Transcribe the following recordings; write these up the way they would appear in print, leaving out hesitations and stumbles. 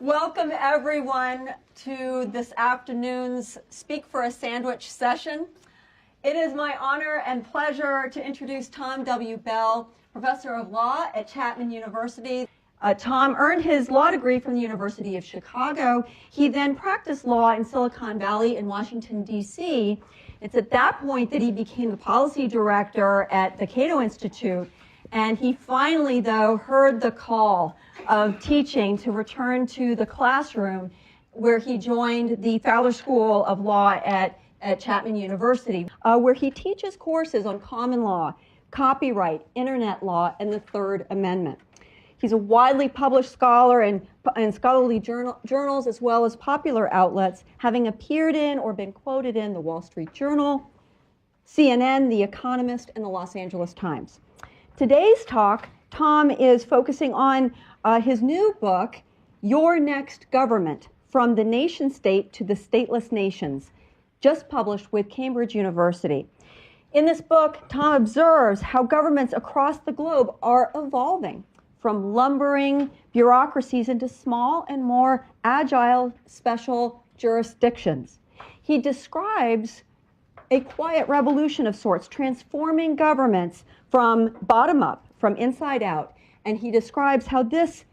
Welcome, everyone, to this afternoon's Speak for a Sandwich session. It is my honor and pleasure to introduce Tom W. Bell, Professor of Law at Chapman University. Tom earned his law degree from the University of Chicago. He then practiced law in Silicon Valley in Washington, D.C. It's at that point that he became the policy director at the Cato Institute. And he finally, though, heard the call of teaching to return to the classroom, where he joined the Fowler School of Law at Chapman University, where he teaches courses on common law, copyright, internet law, and the Third Amendment. He's a widely published scholar in scholarly journals as well as popular outlets, having appeared in or been quoted in the Wall Street Journal, CNN, The Economist, and the Los Angeles Times. Today's talk, Tom is focusing on his new book, Your Next Government, From the Nation State to the Stateless Nations, just published with Cambridge University. In this book, Tom observes how governments across the globe are evolving from lumbering bureaucracies into small and more agile special jurisdictions. He describes a quiet revolution of sorts, transforming governments from bottom up, from inside out. And he describes how this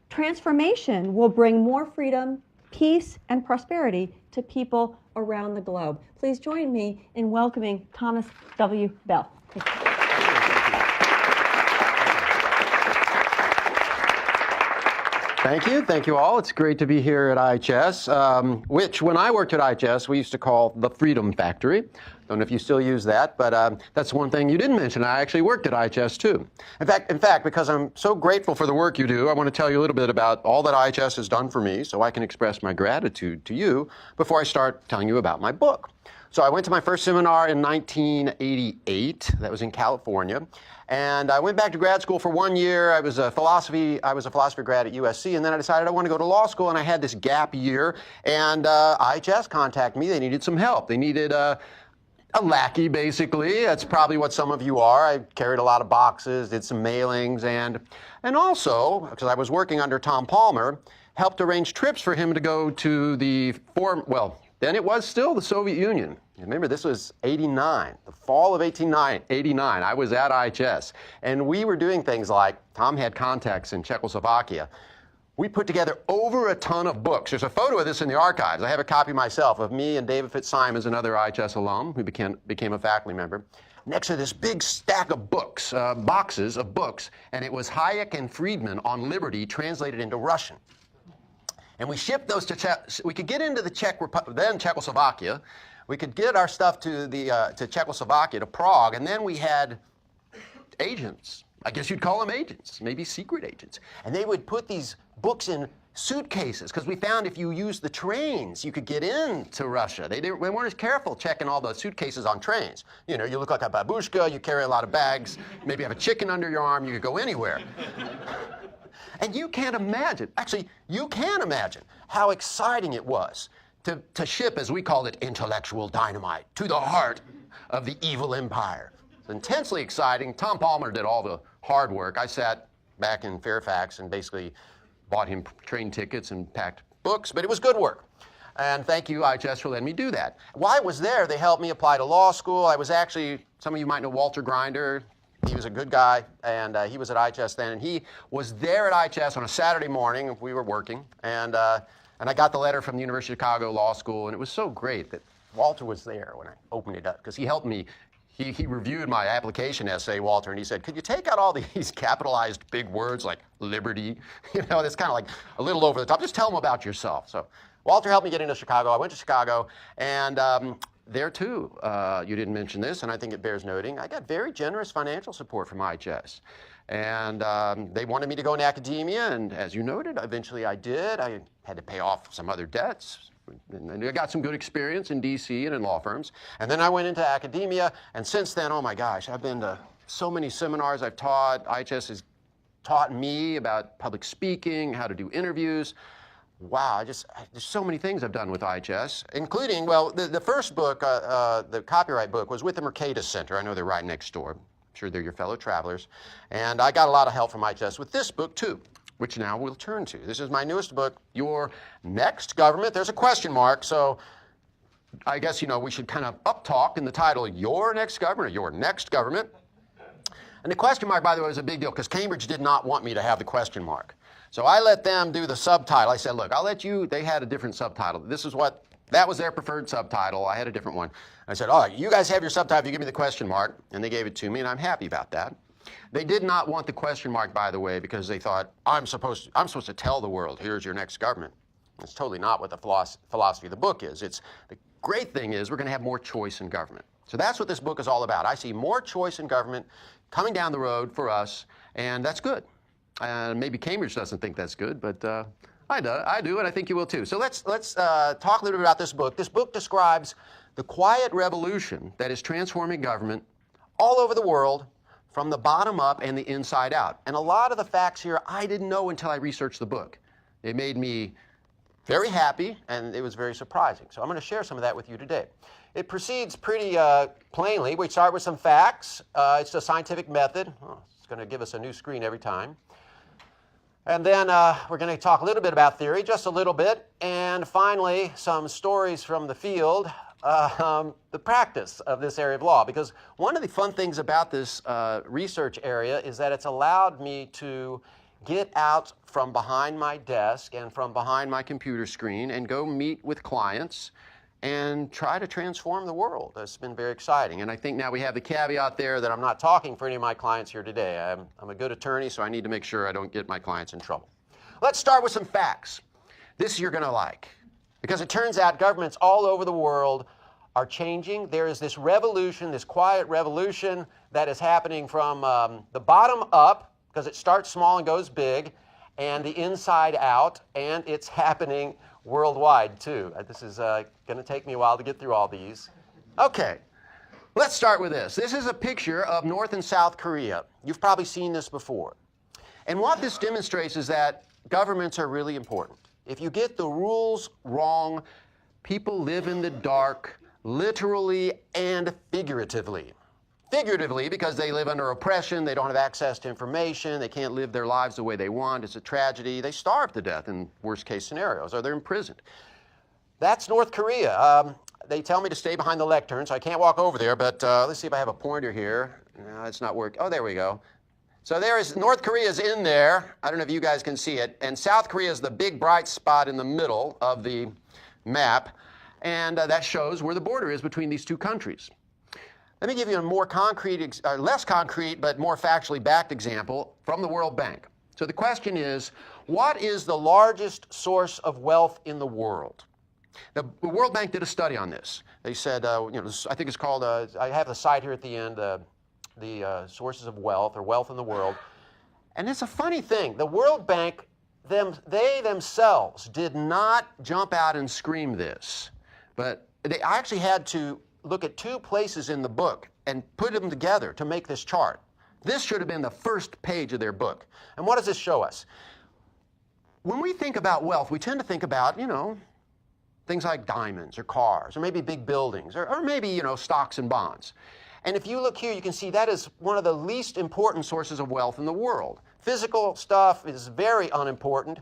transformation will bring more freedom, peace, and prosperity to people around the globe. Please join me in welcoming Thomas W. Bell. Thank you. Thank you all. It's great to be here at IHS, which when I worked at IHS, we used to call the Freedom Factory. Don't know if you still use that, but that's one thing you didn't mention. I actually worked at IHS too. In fact, because I'm so grateful for the work you do, I want to tell you a little bit about all that IHS has done for me so I can express my gratitude to you before I start telling you about my book. So I went to my first seminar in 1988. That was in California. And I went back to grad school for 1 year. I was a philosophy grad at USC, and then I decided I wanted to go to law school, and I had this gap year, and IHS contacted me. They needed some help. They needed a lackey, basically. That's probably what some of you are. I carried a lot of boxes, did some mailings, and also, because I was working under Tom Palmer, helped arrange trips for him to go to the then it was still the Soviet Union. Remember, this was 89, the fall of 89. I was at IHS. And we were doing things like, Tom had contacts in Czechoslovakia. We put together over a ton of books. There's a photo of this in the archives. I have a copy myself of me and David Fitzsimons, another IHS alum who became a faculty member, next to this big stack of books, boxes of books. And it was Hayek and Friedman on liberty translated into Russian. And we shipped those to we could get into the then Czechoslovakia. We could get our stuff to Czechoslovakia, to Prague, and then we had agents. I guess you'd call them agents, maybe secret agents. And they would put these books in suitcases, because we found if you used the trains, you could get into Russia. They weren't as careful checking all the suitcases on trains. You know, you look like a babushka, you carry a lot of bags, maybe have a chicken under your arm, you could go anywhere. And you can imagine how exciting it was to ship, as we called it, intellectual dynamite to the heart of the evil empire. It's intensely exciting. Tom Palmer did all the hard work. I sat back in Fairfax and basically bought him train tickets and packed books, but it was good work. And thank you, IHS, for letting me do that. While I was there, they helped me apply to law school. I was actually, some of you might know Walter Grinder. He was a good guy, and he was at IHS then, and he was there at IHS on a Saturday morning. We were working, and I got the letter from the University of Chicago Law School, and it was so great that Walter was there when I opened it up, because he helped me. He reviewed my application essay, Walter, and he said, could you take out all these capitalized big words like liberty? You know, it's kind of like a little over the top. Just tell them about yourself. So Walter helped me get into Chicago. I went to Chicago, and there too, you didn't mention this, and I think it bears noting, I got very generous financial support from IHS. And they wanted me to go into academia, and as you noted, eventually I did. I had to pay off some other debts. And I got some good experience in DC and in law firms. And then I went into academia, and since then, oh my gosh, I've been to so many seminars I've taught. IHS has taught me about public speaking, how to do interviews. Wow, there's so many things I've done with IHS, including, well, the first book, the copyright book, was with the Mercatus Center. I know they're right next door. I'm sure they're your fellow travelers. And I got a lot of help from IHS with this book, too. which now we'll turn to. This is my newest book, Your Next Government. There's a question mark, so I guess, we should kind of uptalk in the title, Your Next Government, or Your Next Government. And the question mark, by the way, was a big deal because Cambridge did not want me to have the question mark. So I let them do the subtitle. I said, look, I'll let you, they had a different subtitle. That was their preferred subtitle. I had a different one. I said, all right, you guys have your subtitle, you give me the question mark. And they gave it to me, and I'm happy about that. They did not want the question mark, by the way, because they thought, I'm supposed to tell the world, here's your next government. That's totally not what the philosophy of the book is. The great thing is we're going to have more choice in government. So that's what this book is all about. I see more choice in government coming down the road for us, and that's good. Maybe Cambridge doesn't think that's good, but I do, and I think you will too. So let's talk a little bit about this book. This book describes the quiet revolution that is transforming government all over the world from the bottom up and the inside out. And a lot of the facts here I didn't know until I researched the book. It made me very happy, and it was very surprising. So I'm going to share some of that with you today. It proceeds pretty plainly. We start with some facts. It's a scientific method. Oh, it's going to give us a new screen every time. And then we're going to talk a little bit about theory, just a little bit. And finally, some stories from the field, the practice of this area of law. Because one of the fun things about this research area is that it's allowed me to get out from behind my desk and from behind my computer screen and go meet with clients and try to transform the world. It's been very exciting. And I think now we have the caveat there that I'm not talking for any of my clients here today. I'm a good attorney, so I need to make sure I don't get my clients in trouble. Let's start with some facts. This you're going to like, because it turns out governments all over the world are changing. There is this revolution, this quiet revolution that is happening from the bottom up, because it starts small and goes big, and the inside out, and it's happening worldwide too. This is going to take me a while to get through all these. Okay, let's start with this. This is a picture of North and South Korea. You've probably seen this before. And what this demonstrates is that governments are really important. If you get the rules wrong, people live in the dark, literally and figuratively. Figuratively, because they live under oppression, they don't have access to information, they can't live their lives the way they want, it's a tragedy, they starve to death in worst case scenarios, or they're imprisoned. That's North Korea. They tell me to stay behind the lectern, so I can't walk over there, but let's see if I have a pointer here. No, it's not working. Oh, there we go. So North Korea is in there. I don't know if you guys can see it. And South Korea is the big bright spot in the middle of the map, and that shows where the border is between these two countries. Let me give you a more concrete, less concrete, but more factually backed example from the World Bank. So the question is, what is the largest source of wealth in the world? The World Bank did a study on this. They said, I think it's called, I have the site here at the end, the sources of wealth, or wealth in the world. And it's a funny thing. The World Bank, they themselves did not jump out and scream this. But I actually had to look at two places in the book and put them together to make this chart. This should have been the first page of their book. And what does this show us? When we think about wealth, we tend to think about, things like diamonds or cars or maybe big buildings or maybe, stocks and bonds. And if you look here, you can see that is one of the least important sources of wealth in the world. Physical stuff is very unimportant.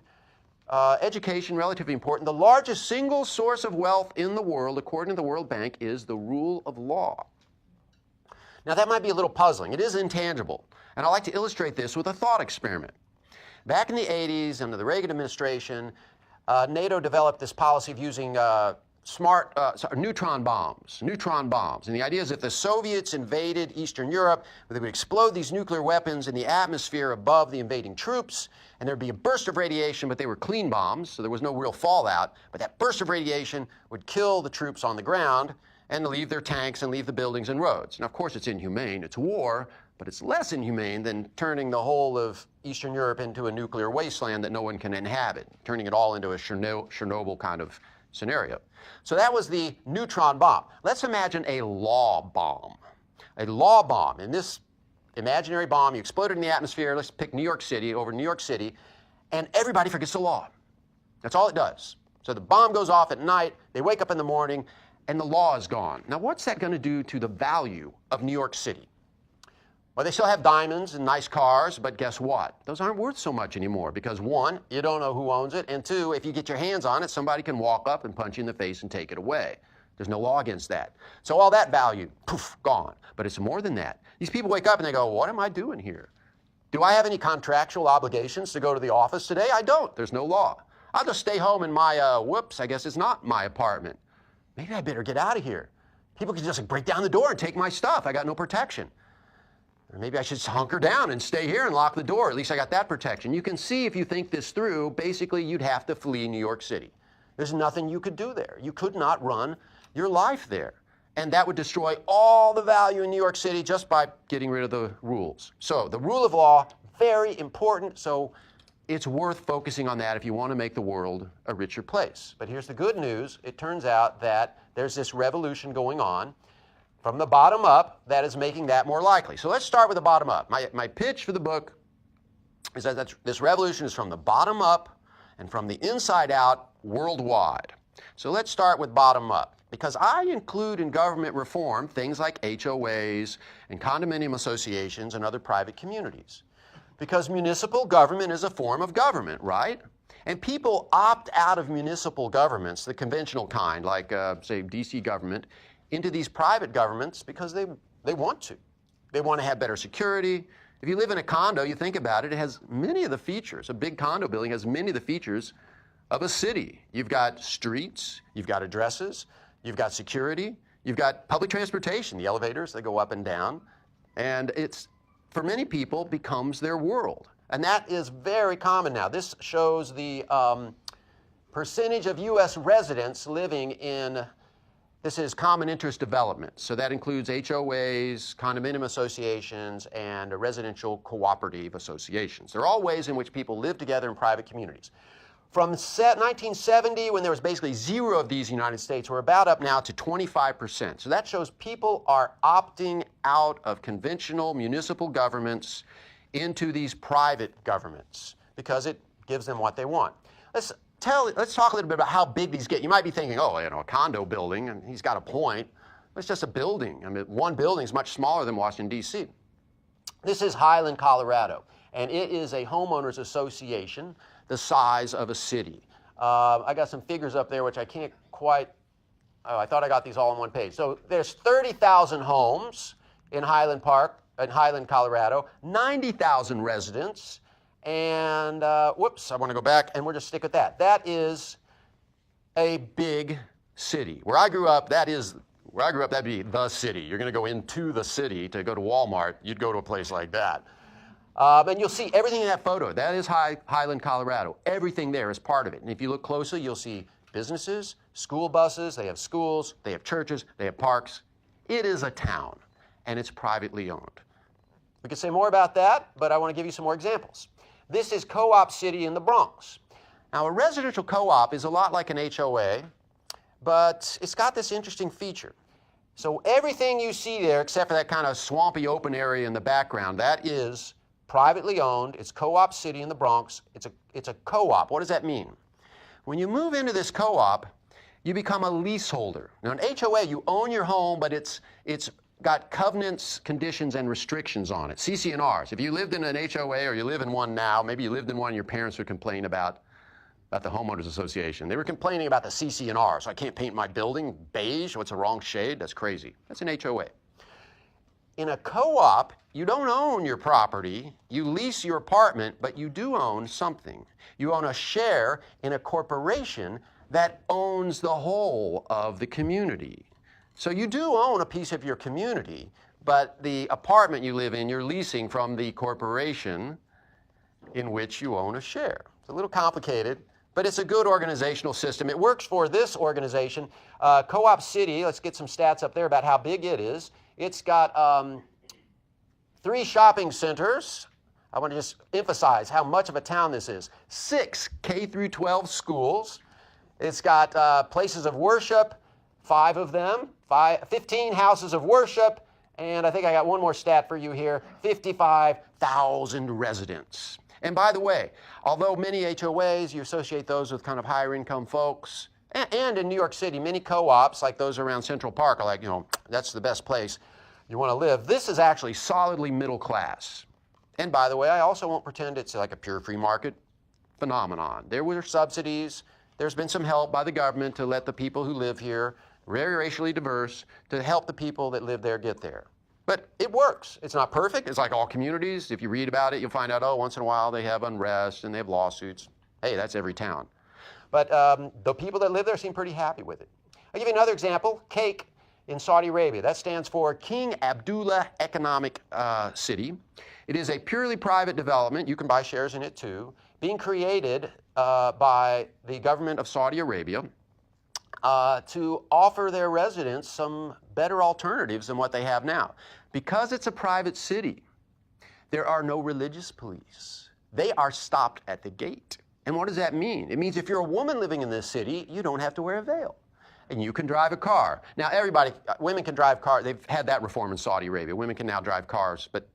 Education, relatively important. The largest single source of wealth in the world, according to the World Bank, is the rule of law. Now, that might be a little puzzling. It is intangible. And I like to illustrate this with a thought experiment. Back in the 80s, under the Reagan administration, NATO developed this policy of using neutron bombs. And the idea is if the Soviets invaded Eastern Europe, they would explode these nuclear weapons in the atmosphere above the invading troops, and there'd be a burst of radiation, but they were clean bombs, so there was no real fallout. But that burst of radiation would kill the troops on the ground and leave their tanks and leave the buildings and roads. Now, of course, it's inhumane. It's war, but it's less inhumane than turning the whole of Eastern Europe into a nuclear wasteland that no one can inhabit, turning it all into a Chernobyl kind of scenario. So that was the neutron bomb. Let's imagine a law bomb. A law bomb. In this imaginary bomb, you explode it in the atmosphere. Let's pick New York City, over New York City, and everybody forgets the law. That's all it does. So the bomb goes off at night, they wake up in the morning, and the law is gone. Now, what's that going to do to the value of New York City? Well, they still have diamonds and nice cars, but guess what? Those aren't worth so much anymore because one, you don't know who owns it, and two, if you get your hands on it, somebody can walk up and punch you in the face and take it away. There's no law against that. So all that value, poof, gone. But it's more than that. These people wake up and they go, what am I doing here? Do I have any contractual obligations to go to the office today? I don't. There's no law. I'll just stay home in my, whoops, I guess it's not my apartment. Maybe I better get out of here. People can just break down the door and take my stuff. I got no protection. Or maybe I should just hunker down and stay here and lock the door. At least I got that protection. You can see if you think this through, basically you'd have to flee New York City. There's nothing you could do there. You could not run your life there. And that would destroy all the value in New York City just by getting rid of the rules. So the rule of law, very important. So it's worth focusing on that if you want to make the world a richer place. But here's the good news. It turns out that there's this revolution going on from the bottom up that is making that more likely. So let's start with the bottom up. My pitch for the book is that this revolution is from the bottom up and from the inside out worldwide. So let's start with bottom up, because I include in government reform things like HOAs and condominium associations and other private communities. Because municipal government is a form of government, right? And people opt out of municipal governments, the conventional kind, like, say, DC government, into these private governments because they want to. They want to have better security. If you live in a condo, you think about it, it has many of the features. A big condo building has many of the features of a city. You've got streets, you've got addresses, you've got security, you've got public transportation, the elevators that go up and down, and it's, for many people, becomes their world. And that is very common now. This shows the percentage of U.S. residents living in, this is common interest development. So that includes HOAs, condominium associations, and residential cooperative associations. They're all ways in which people live together in private communities. From 1970, when there was basically zero of these in the United States, we're about up now to 25%. So that shows people are opting out of conventional municipal governments into these private governments because it gives them what they want. Let's talk a little bit about how big these get. You might be thinking, oh, you know, a condo building, and he's got a point. It's just a building. I mean, one building is much smaller than Washington, D.C. This is Highland, Colorado, and it is a homeowners association the size of a city. I got some figures up there which I can't quite, I thought I got these all on one page. So there's 30,000 homes in Highland Park, in Highland, Colorado, 90,000 residents, and whoops, I want to go back, and we'll just stick with that. That is a big city. Where I grew up, that'd be the city. You're going to go into the city to go to Walmart, you'd go to a place like that. And you'll see everything in that photo. That is Highland, Colorado. Everything there is part of it. And if you look closely, you'll see businesses, school buses, they have schools, they have churches, they have parks. It is a town, and it's privately owned. We could say more about that, but I want to give you some more examples. This is Co-op City in the Bronx. Now, a residential co-op is a lot like an HOA, but it's got this interesting feature. So everything you see there, except for that kind of swampy open area in the background, that is privately owned. It's Co-op City in the Bronx. It's a co-op. What does that mean? When you move into this co-op, you become a leaseholder. Now, an HOA, you own your home, but it's got covenants, conditions, and restrictions on it. CC&Rs. If you lived in an HOA or you live in one now, maybe you lived in one, your parents would complain about the homeowners association. They were complaining about the CC&R. So I can't paint my building beige. What's the wrong shade? That's crazy. That's an HOA. In a co-op, you don't own your property. You lease your apartment, but you do own something. You own a share in a corporation that owns the whole of the community. So you do own a piece of your community, but the apartment you live in, you're leasing from the corporation in which you own a share. It's a little complicated, but it's a good organizational system. It works for this organization. Co-op City, let's get some stats up there about how big it is. It's got 3 shopping centers. I want to just emphasize how much of a town this is. 6 K through 12 schools. It's got places of worship, 5 of them, 15 houses of worship, and I think I got one more stat for you here, 55,000 residents. And by the way, although many HOAs, you associate those with kind of higher income folks, and in New York City, many co-ops, like those around Central Park, are like, you know, that's the best place. you want to live. This is actually solidly middle class. And by the way, I also won't pretend it's like a pure free market phenomenon. There were subsidies. There's been some help by the government to let the people who live here, very racially diverse, to help the people that live there get there. But it works. It's not perfect. It's like all communities. If you read about it, you'll find out, oh, once in a while they have unrest and they have lawsuits. Hey, that's every town. But the people that live there seem pretty happy with it. I'll give you another example. Cake in Saudi Arabia. That stands for King Abdullah Economic City. It is a purely private development. You can buy shares in it too. Being created by the government of Saudi Arabia to offer their residents some better alternatives than what they have now. Because it's a private city, there are no religious police. They are stopped at the gate. And what does that mean? It means if you're a woman living in this city, you don't have to wear a veil. And you can drive a car. Now, women can drive cars. They've had that reform in Saudi Arabia. Women can now drive cars, but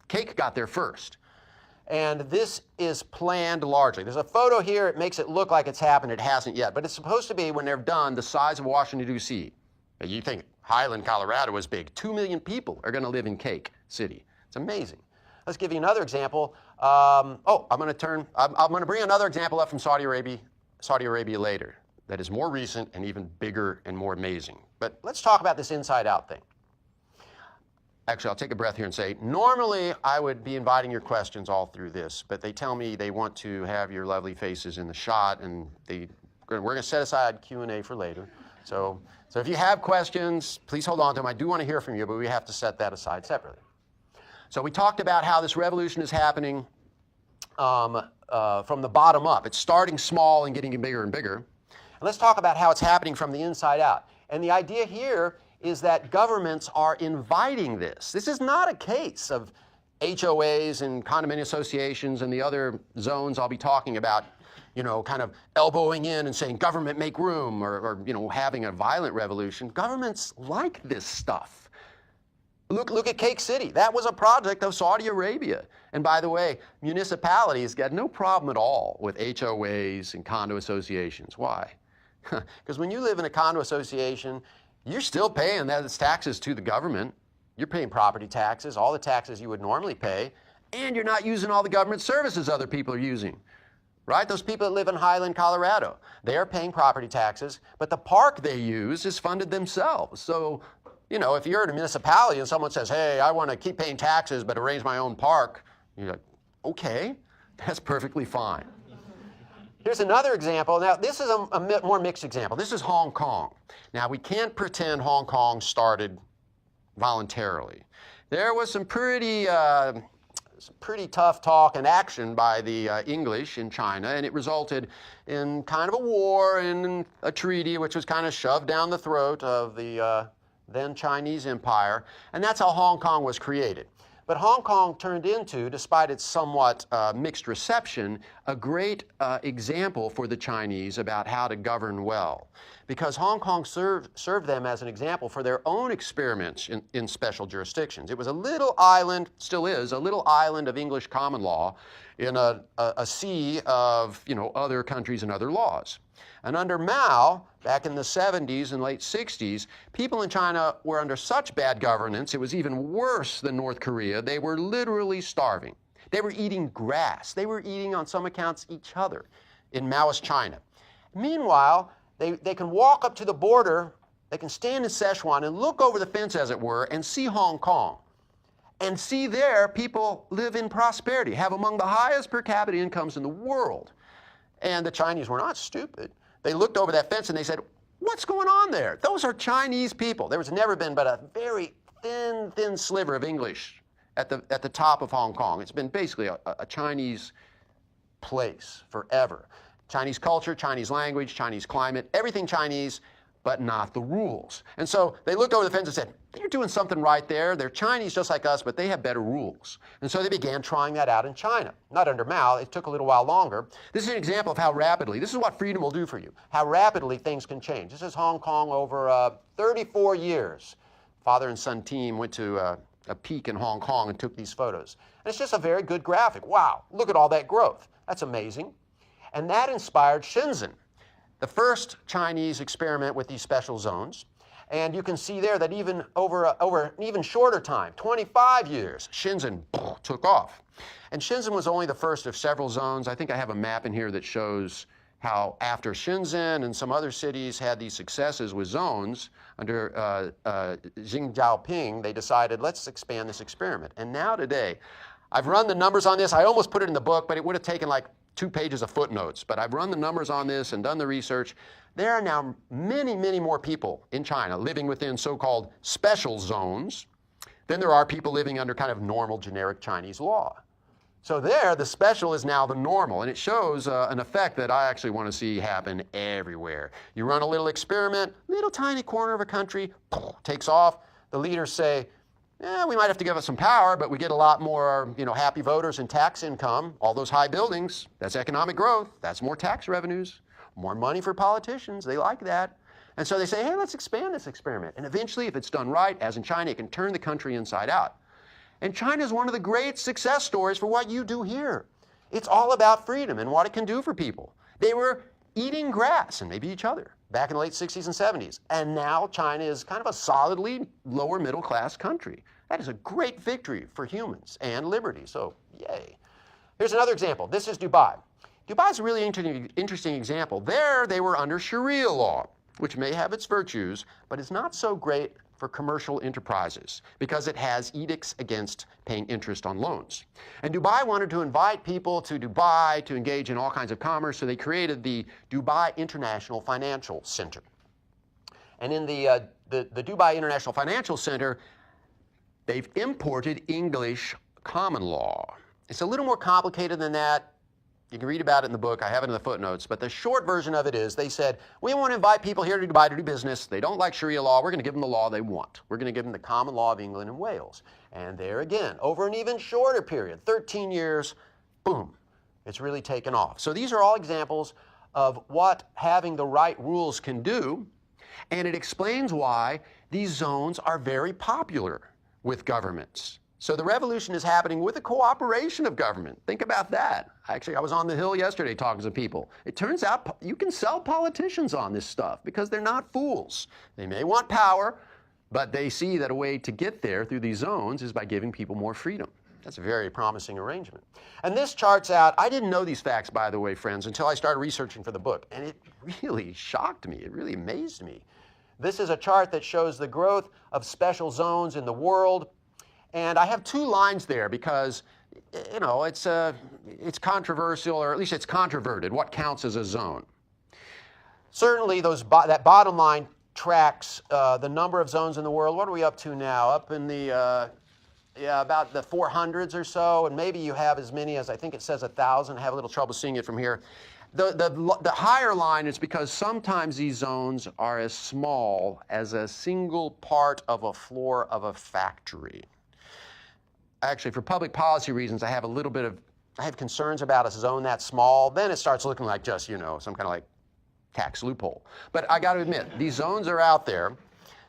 Cake got there first. And this is planned largely. There's a photo here. It makes it look like it's happened. It hasn't yet. But it's supposed to be, when they're done, the size of Washington, D.C. You think Highland, Colorado is big. 2 million people are going to live in Cake City. It's amazing. Let's give you another example. I'm going to bring another example up from Saudi Arabia later that is more recent and even bigger and more amazing. But let's talk about this inside-out thing. Actually, I'll take a breath here and say, normally I would be inviting your questions all through this, but they tell me they want to have your lovely faces in the shot, and we're going to set aside Q&A for later. So if you have questions, please hold on to them. I do want to hear from you, but we have to set that aside separately. So we talked about how this revolution is happening from the bottom up. It's starting small and getting bigger and bigger. And let's talk about how it's happening from the inside out. And the idea here is that governments are inviting this. This is not a case of HOAs and condominium associations and the other zones I'll be talking about, kind of elbowing in and saying, government, make room, or having a violent revolution. Governments like this stuff. Look at Cake City. That was a project of Saudi Arabia. And by the way, municipalities got no problem at all with HOAs and condo associations. Why? Because when you live in a condo association, you're still paying those taxes to the government. You're paying property taxes, all the taxes you would normally pay, and you're not using all the government services other people are using. Right? Those people that live in Highland, Colorado, they are paying property taxes, but the park they use is funded themselves. So, if you're in a municipality and someone says, hey, I want to keep paying taxes but arrange my own park, you're like, okay, that's perfectly fine. Here's another example. Now, this is a more mixed example. This is Hong Kong. Now, we can't pretend Hong Kong started voluntarily. There was some pretty tough talk and action by the English in China, and it resulted in kind of a war and a treaty which was kind of shoved down the throat of the then Chinese Empire, and that's how Hong Kong was created. But Hong Kong turned into, despite its somewhat mixed reception, a great example for the Chinese about how to govern well. Because Hong Kong served them as an example for their own experiments in special jurisdictions. It was a little island, still is, a little island of English common law in a sea of other countries and other laws. And under Mao, back in the 70s and late 60s, people in China were under such bad governance, it was even worse than North Korea. They were literally starving. They were eating grass. They were eating, on some accounts, each other in Maoist China. Meanwhile, they can walk up to the border, they can stand in Sichuan and look over the fence, as it were, and see Hong Kong. And see there, people live in prosperity, have among the highest per capita incomes in the world. And the Chinese were not stupid. They looked over that fence and they said, what's going on there? Those are Chinese people. There was never been but a very thin sliver of English at the top of Hong Kong. It's been basically a Chinese place forever. Chinese culture, Chinese language, Chinese climate, everything Chinese, but not the rules. And so they looked over the fence and said, you're doing something right there. They're Chinese just like us, but they have better rules. And so they began trying that out in China. Not under Mao. It took a little while longer. This is an example of how rapidly, this is what freedom will do for you, how rapidly things can change. This is Hong Kong over 34 years. Father and son team went to a peak in Hong Kong and took these photos. And it's just a very good graphic. Wow, look at all that growth. That's amazing. And that inspired Shenzhen, the first Chinese experiment with these special zones. And you can see there that even over an even shorter time, 25 years, Shenzhen took off. And Shenzhen was only the first of several zones. I think I have a map in here that shows how after Shenzhen and some other cities had these successes with zones, under Xi Jinping, they decided, let's expand this experiment. And now today, I've run the numbers on this. I almost put it in the book, but it would have taken like 2 pages of footnotes. But I've run the numbers on this and done the research. There are now many, many more people in China living within so-called special zones than there are people living under kind of normal generic Chinese law. So there, the special is now the normal, and it shows an effect that I actually want to see happen everywhere. You run a little experiment, little tiny corner of a country, takes off. The leaders say, we might have to give us some power, but we get a lot more, happy voters and tax income. All those high buildings, that's economic growth. That's more tax revenues, more money for politicians. They like that. And so they say, hey, let's expand this experiment. And eventually, if it's done right, as in China, it can turn the country inside out. And China is one of the great success stories for what you do here. It's all about freedom and what it can do for people. They were eating grass and maybe each other back in the late 60s and 70s. And now China is kind of a solidly lower middle class country. That is a great victory for humans and liberty. So, yay. Here's another example. This is Dubai. Dubai is a really interesting example. There, they were under Sharia law, which may have its virtues, but is not so great for commercial enterprises because it has edicts against paying interest on loans. And Dubai wanted to invite people to Dubai to engage in all kinds of commerce, so they created the Dubai International Financial Center. And in the Dubai International Financial Center, they've imported English common law. It's a little more complicated than that. You can read about it in the book. I have it in the footnotes. But the short version of it is they said, we want to invite people here to Dubai to do business. They don't like Sharia law. We're going to give them the law they want. We're going to give them the common law of England and Wales. And there again, over an even shorter period, 13 years, boom, it's really taken off. So these are all examples of what having the right rules can do. And it explains why these zones are very popular with governments. So the revolution is happening with the cooperation of government. Think about that. Actually, I was on the Hill yesterday talking to people. It turns out you can sell politicians on this stuff because they're not fools. They may want power, but they see that a way to get there through these zones is by giving people more freedom. That's a very promising arrangement. And this charts out, I didn't know these facts, by the way, friends, until I started researching for the book. And it really shocked me. It really amazed me. This is a chart that shows the growth of special zones in the world. And I have 2 lines there because, it's controversial, or at least it's controverted, what counts as a zone. Certainly, that bottom line tracks the number of zones in the world. What are we up to now? Up in the, about the 400s or so, and maybe you have as many as, I think it says 1,000. I have a little trouble seeing it from here. The higher line is because sometimes these zones are as small as a single part of a floor of a factory. Actually, for public policy reasons, I have concerns about a zone that small. Then it starts looking like just, some kind of like tax loophole. But I got to admit, these zones are out there.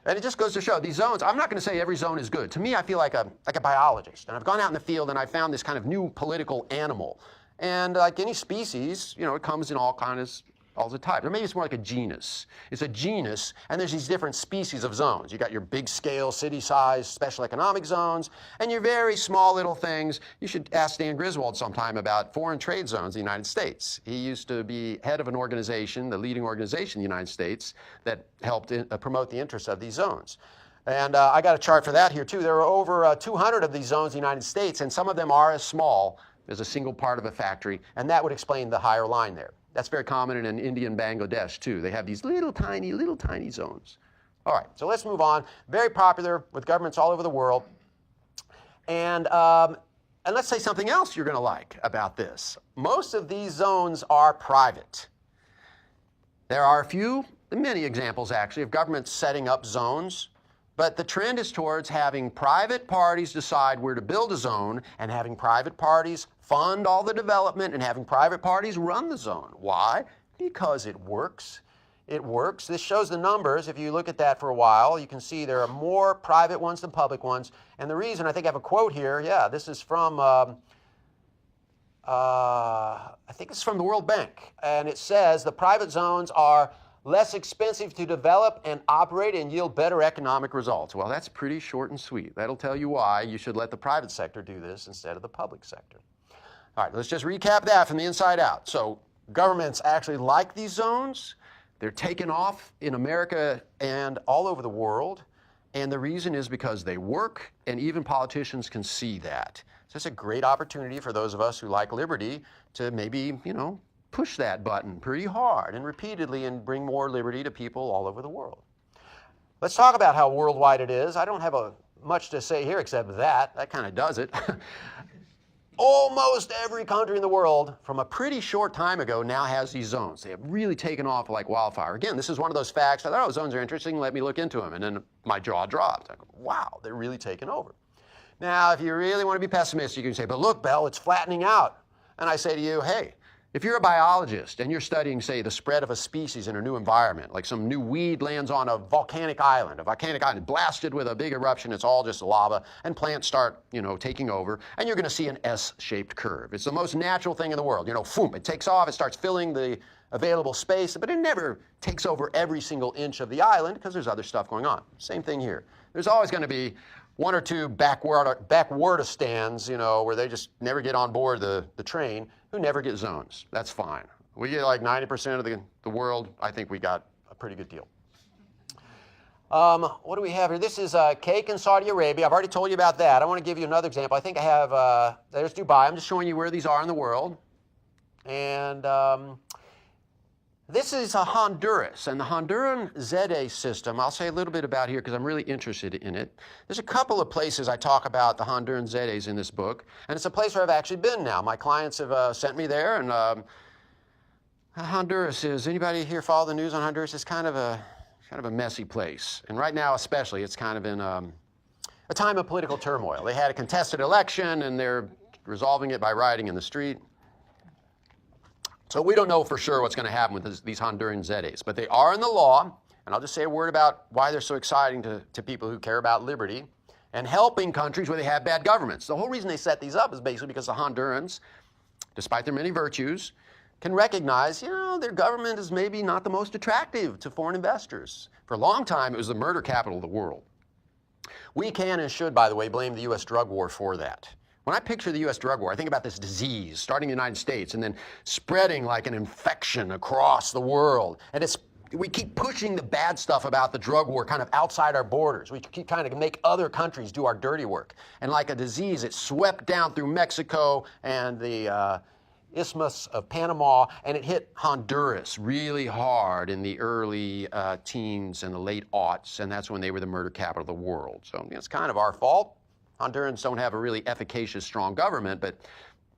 And it just goes to show, these zones, I'm not going to say every zone is good. To me, I feel like a biologist. And I've gone out in the field and I found this kind of new political animal. And like any species, it comes in all the types. Or maybe it's more like a genus. It's a genus, and there's these different species of zones. You got your big scale, city-sized, special economic zones, and your very small little things. You should ask Stan Griswold sometime about foreign trade zones in the United States. He used to be head of an organization, the leading organization in the United States, that helped promote the interests of these zones. And I got a chart for that here, too. There are over 200 of these zones in the United States, and some of them are as small as a single part of a factory, and that would explain the higher line there. That's very common in India and Bangladesh, too. They have these little tiny zones. All right, so let's move on. Very popular with governments all over the world. And let's say something else you're going to like about this. Most of these zones are private. There are many examples, actually, of governments setting up zones. But the trend is towards having private parties decide where to build a zone and having private parties fund all the development and having private parties run the zone. Why? Because it works. It works. This shows the numbers. If you look at that for a while, you can see there are more private ones than public ones. And the reason, I think I have a quote here. Yeah, this is from, I think it's from the World Bank. And it says the private zones are less expensive to develop and operate, and yield better economic results. Well, that's pretty short and sweet. That'll tell you why you should let the private sector do this instead of the public sector. All right, let's just recap that from the inside out. So governments actually like these zones. They're taken off in America and all over the world. And the reason is because they work, and even politicians can see that. So it's a great opportunity for those of us who like liberty to maybe, push that button pretty hard and repeatedly and bring more liberty to people all over the world. Let's talk about how worldwide it is. I don't have much to say here except that kind of does it. Almost every country in the world from a pretty short time ago now has these zones. They have really taken off like wildfire. Again, this is one of those facts. I thought, zones are interesting. Let me look into them. And then my jaw dropped. I go, wow, they're really taking over. Now, if you really want to be pessimistic, you can say, but look, Bell, it's flattening out. And I say to you, hey, if you're a biologist and you're studying, say, the spread of a species in a new environment, like some new weed lands on a volcanic island blasted with a big eruption, it's all just lava, and plants start, taking over, and you're going to see an S-shaped curve. It's the most natural thing in the world. Boom, it takes off, it starts filling the available space, but it never takes over every single inch of the island because there's other stuff going on. Same thing here. There's always going to be one or two backwardistans, where they just never get on board the train, who never get zones. That's fine. We get like 90% of the world. I think we got a pretty good deal. What do we have here? This is cake in Saudi Arabia. I've already told you about that. I want to give you another example. I think I have, there's Dubai. I'm just showing you where these are in the world. And this is Honduras, and the Honduran ZA system, I'll say a little bit about here because I'm really interested in it. There's a couple of places I talk about the Honduran ZAs in this book, and it's a place where I've actually been now. My clients have sent me there, and Honduras is, anybody here follow the news on Honduras? It's kind of a messy place, and right now especially, it's kind of in a time of political turmoil. They had a contested election, and they're resolving it by rioting in the street. So we don't know for sure what's going to happen with these Honduran ZAs, but they are in the law, and I'll just say a word about why they're so exciting to people who care about liberty and helping countries where they have bad governments. The whole reason they set these up is basically because the Hondurans, despite their many virtues, can recognize, their government is maybe not the most attractive to foreign investors. For a long time, it was the murder capital of the world. We can and should, by the way, blame the U.S. drug war for that. When I picture the U.S. drug war, I think about this disease starting in the United States and then spreading like an infection across the world. And we keep pushing the bad stuff about the drug war kind of outside our borders. We keep trying to make other countries do our dirty work. And like a disease, it swept down through Mexico and the Isthmus of Panama, and it hit Honduras really hard in the early teens and the late aughts, and that's when they were the murder capital of the world. So it's kind of our fault. Hondurans don't have a really efficacious, strong government, but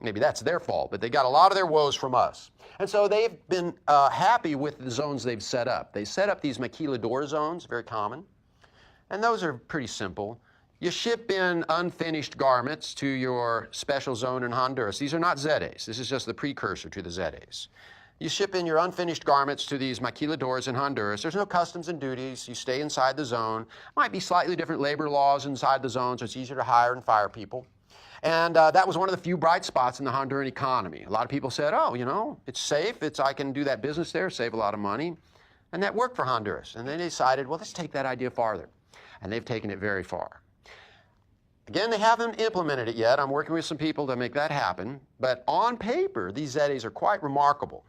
maybe that's their fault. But they got a lot of their woes from us. And so they've been happy with the zones they've set up. They set up these maquiladora zones, very common. And those are pretty simple. You ship in unfinished garments to your special zone in Honduras. These are not ZAs. This is just the precursor to the ZAs. You ship in your unfinished garments to these maquiladoras in Honduras. There's no customs and duties. You stay inside the zone. Might be slightly different labor laws inside the zone, so it's easier to hire and fire people. And that was one of the few bright spots in the Honduran economy. A lot of people said, it's safe. I can do that business there, save a lot of money. And that worked for Honduras. And they decided, well, let's take that idea farther. And they've taken it very far. Again, they haven't implemented it yet. I'm working with some people to make that happen. But on paper, these ZAs are quite remarkable.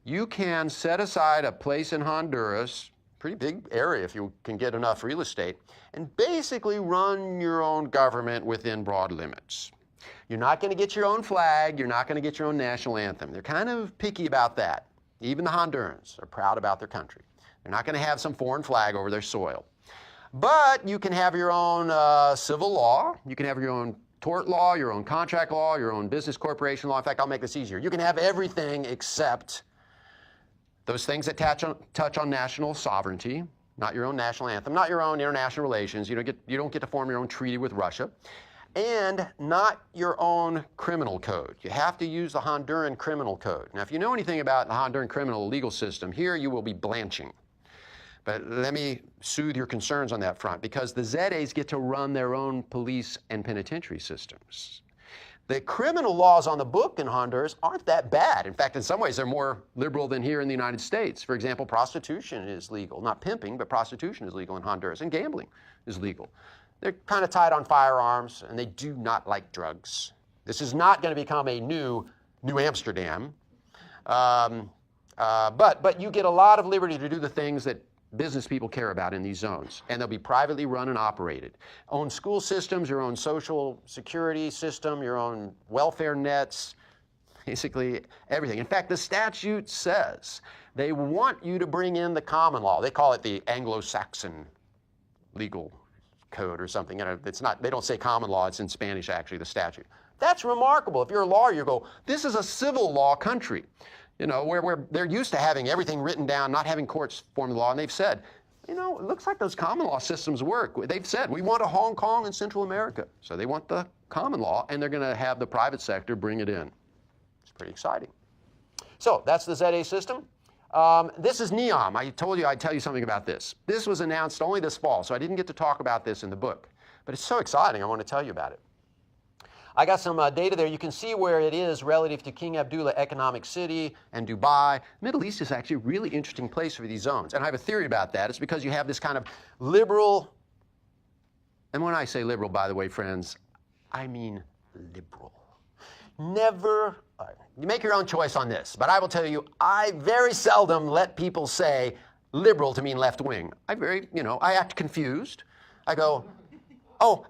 You can set aside a place in Honduras, pretty big area if you can get enough real estate, and basically run your own government within broad limits. You're not going to get your own flag. You're not going to get your own national anthem. They're kind of picky about that. Even the Hondurans are proud about their country. They're not going to have some foreign flag over their soil. But you can have your own civil law. You can have your own tort law, your own contract law, your own business corporation law. In fact, I'll make this easier. You can have everything except those things that touch on national sovereignty, not your own national anthem, not your own international relations. You don't get to form your own treaty with Russia, and not your own criminal code. You have to use the Honduran criminal code. Now, if you know anything about the Honduran criminal legal system, here you will be blanching. But let me soothe your concerns on that front, because the ZAs get to run their own police and penitentiary systems. The criminal laws on the book in Honduras aren't that bad. In fact, in some ways, they're more liberal than here in the United States. For example, prostitution is legal. Not pimping, but prostitution is legal in Honduras, and gambling is legal. They're kind of tight on firearms, and they do not like drugs. This is not going to become a New Amsterdam. But you get a lot of liberty to do the things that business people care about in these zones, and they'll be privately run and operated. Own school systems, your own social security system, your own welfare nets, basically everything. In fact, the statute says they want you to bring in the common law. They call it the Anglo-Saxon legal code or something. You know, it's not, they don't say common law, it's in Spanish actually, the statute. That's remarkable. If you're a lawyer, you go, this is a civil law country. You know, where they're used to having everything written down, not having courts form the law, and they've said, you know, it looks like those common law systems work. They've said, we want a Hong Kong and Central America. So they want the common law, and they're going to have the private sector bring it in. It's pretty exciting. So that's the ZA system. This is NEOM. I told you I'd tell you something about this. This was announced only this fall, so I didn't get to talk about this in the book. But it's so exciting, I want to tell you about it. I got some data there. You can see where it is relative to King Abdullah Economic City and Dubai. Middle East is actually a really interesting place for these zones. And I have a theory about that. It's because you have this kind of liberal, and when I say liberal, by the way, friends, I mean liberal. Never, you make your own choice on this, but I will tell you, I very seldom let people say liberal to mean left wing. I act confused. I go, oh,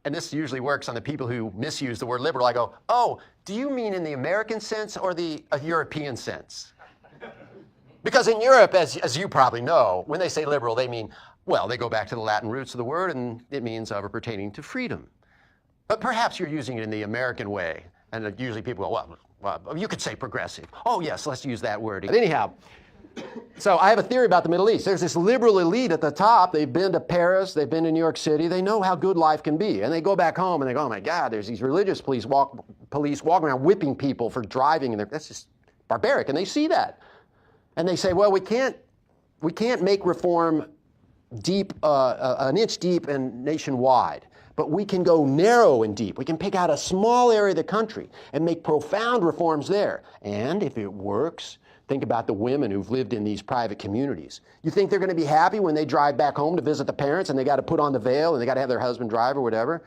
and this usually works on the people who misuse the word liberal. I go, oh, do you mean in the American sense or the European sense? Because in Europe, as you probably know, when they say liberal, they mean, well, they go back to the Latin roots of the word, and it means ever pertaining to freedom. But perhaps you're using it in the American way. And usually people go, well, you could say progressive. Oh, yes, let's use that word. But anyhow, so I have a theory about the Middle East. There's this liberal elite at the top. They've been to Paris. They've been to New York City. They know how good life can be. And they go back home and they go, oh, my God, there's these religious police walking around whipping people for driving. And that's just barbaric. And they see that. And they say, well, we can't make reform deep, an inch deep and nationwide. But we can go narrow and deep. We can pick out a small area of the country and make profound reforms there. And if it works, think about the women who've lived in these private communities. You think they're going to be happy when they drive back home to visit the parents and they got to put on the veil and they got to have their husband drive or whatever?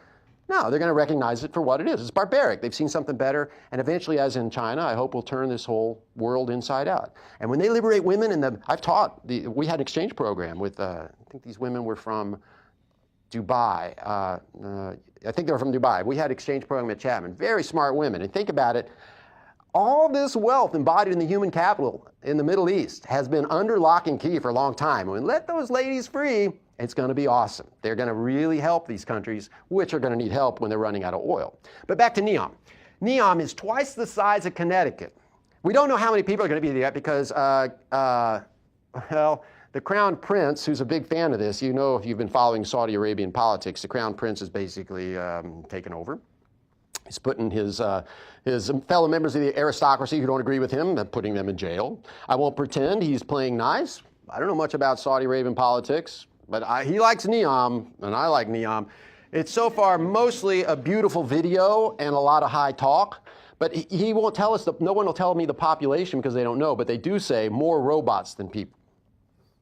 No, they're going to recognize it for what it is. It's barbaric. They've seen something better. And eventually, as in China, I hope we'll turn this whole world inside out. And when they liberate women, I've taught, we had an exchange program with, I think these women were from Dubai. I think they were from Dubai. We had an exchange program at Chapman. Very smart women. And think about it. All this wealth embodied in the human capital in the Middle East has been under lock and key for a long time. When we let those ladies free, it's going to be awesome. They're going to really help these countries, which are going to need help when they're running out of oil. But back to NEOM. NEOM is twice the size of Connecticut. We don't know how many people are going to be there because, well, the Crown Prince, who's a big fan of this, you know if you've been following Saudi Arabian politics, the Crown Prince is basically taken over. He's putting his fellow members of the aristocracy who don't agree with him, putting them in jail. I won't pretend he's playing nice. I don't know much about Saudi Arabian politics, but he likes NEOM, and I like NEOM. It's so far mostly a beautiful video and a lot of high talk, but he won't tell us, no one will tell me the population because they don't know, but they do say more robots than people.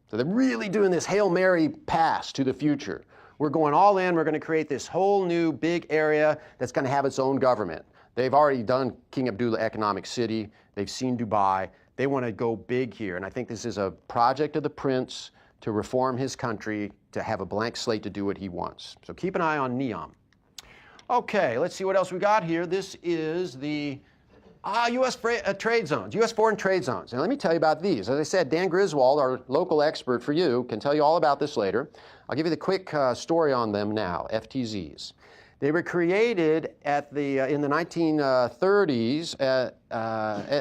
So they're really doing this Hail Mary pass to the future. We're going all in. We're going to create this whole new big area that's going to have its own government. They've already done King Abdullah Economic City. They've seen Dubai. They want to go big here. And I think this is a project of the prince to reform his country, to have a blank slate to do what he wants. So keep an eye on NEOM. Okay, let's see what else we got here. This is the U.S. trade zones, U.S. foreign trade zones. And let me tell you about these. As I said, Dan Griswold, our local expert for you, can tell you all about this later. I'll give you the quick story on them now, FTZs. They were created in the 1930s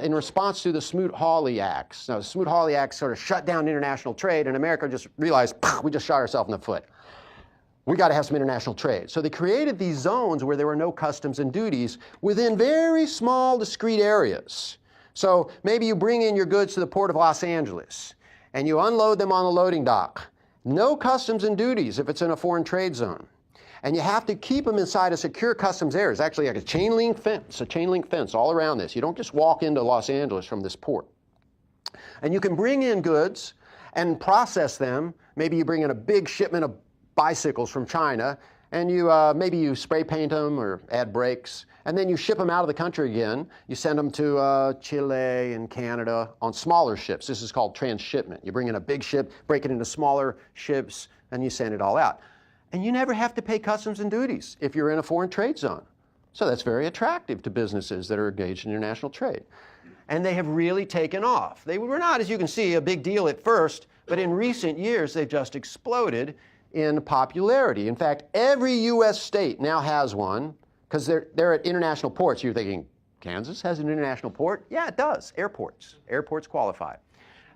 in response to the Smoot-Hawley Acts. Now, the Smoot-Hawley Acts sort of shut down international trade, and America just realized, we just shot ourselves in the foot. We got to have some international trade. So they created these zones where there were no customs and duties within very small, discrete areas. So maybe you bring in your goods to the port of Los Angeles, and you unload them on the loading dock. No customs and duties if it's in a foreign trade zone. And you have to keep them inside a secure customs area. It's actually like a chain link fence all around this. You don't just walk into Los Angeles from this port. And you can bring in goods and process them. Maybe you bring in a big shipment of bicycles from China, and you maybe you spray paint them or add brakes, and then you ship them out of the country again. You send them to Chile and Canada on smaller ships. This is called transshipment. You bring in a big ship, break it into smaller ships, and you send it all out. And you never have to pay customs and duties if you're in a foreign trade zone. So that's very attractive to businesses that are engaged in international trade. And they have really taken off. They were not, as you can see, a big deal at first, but in recent years they've just exploded in popularity. In fact, every U.S. state now has one, because they're at international ports. You're thinking, Kansas has an international port? Yeah, it does. Airports. Airports qualify.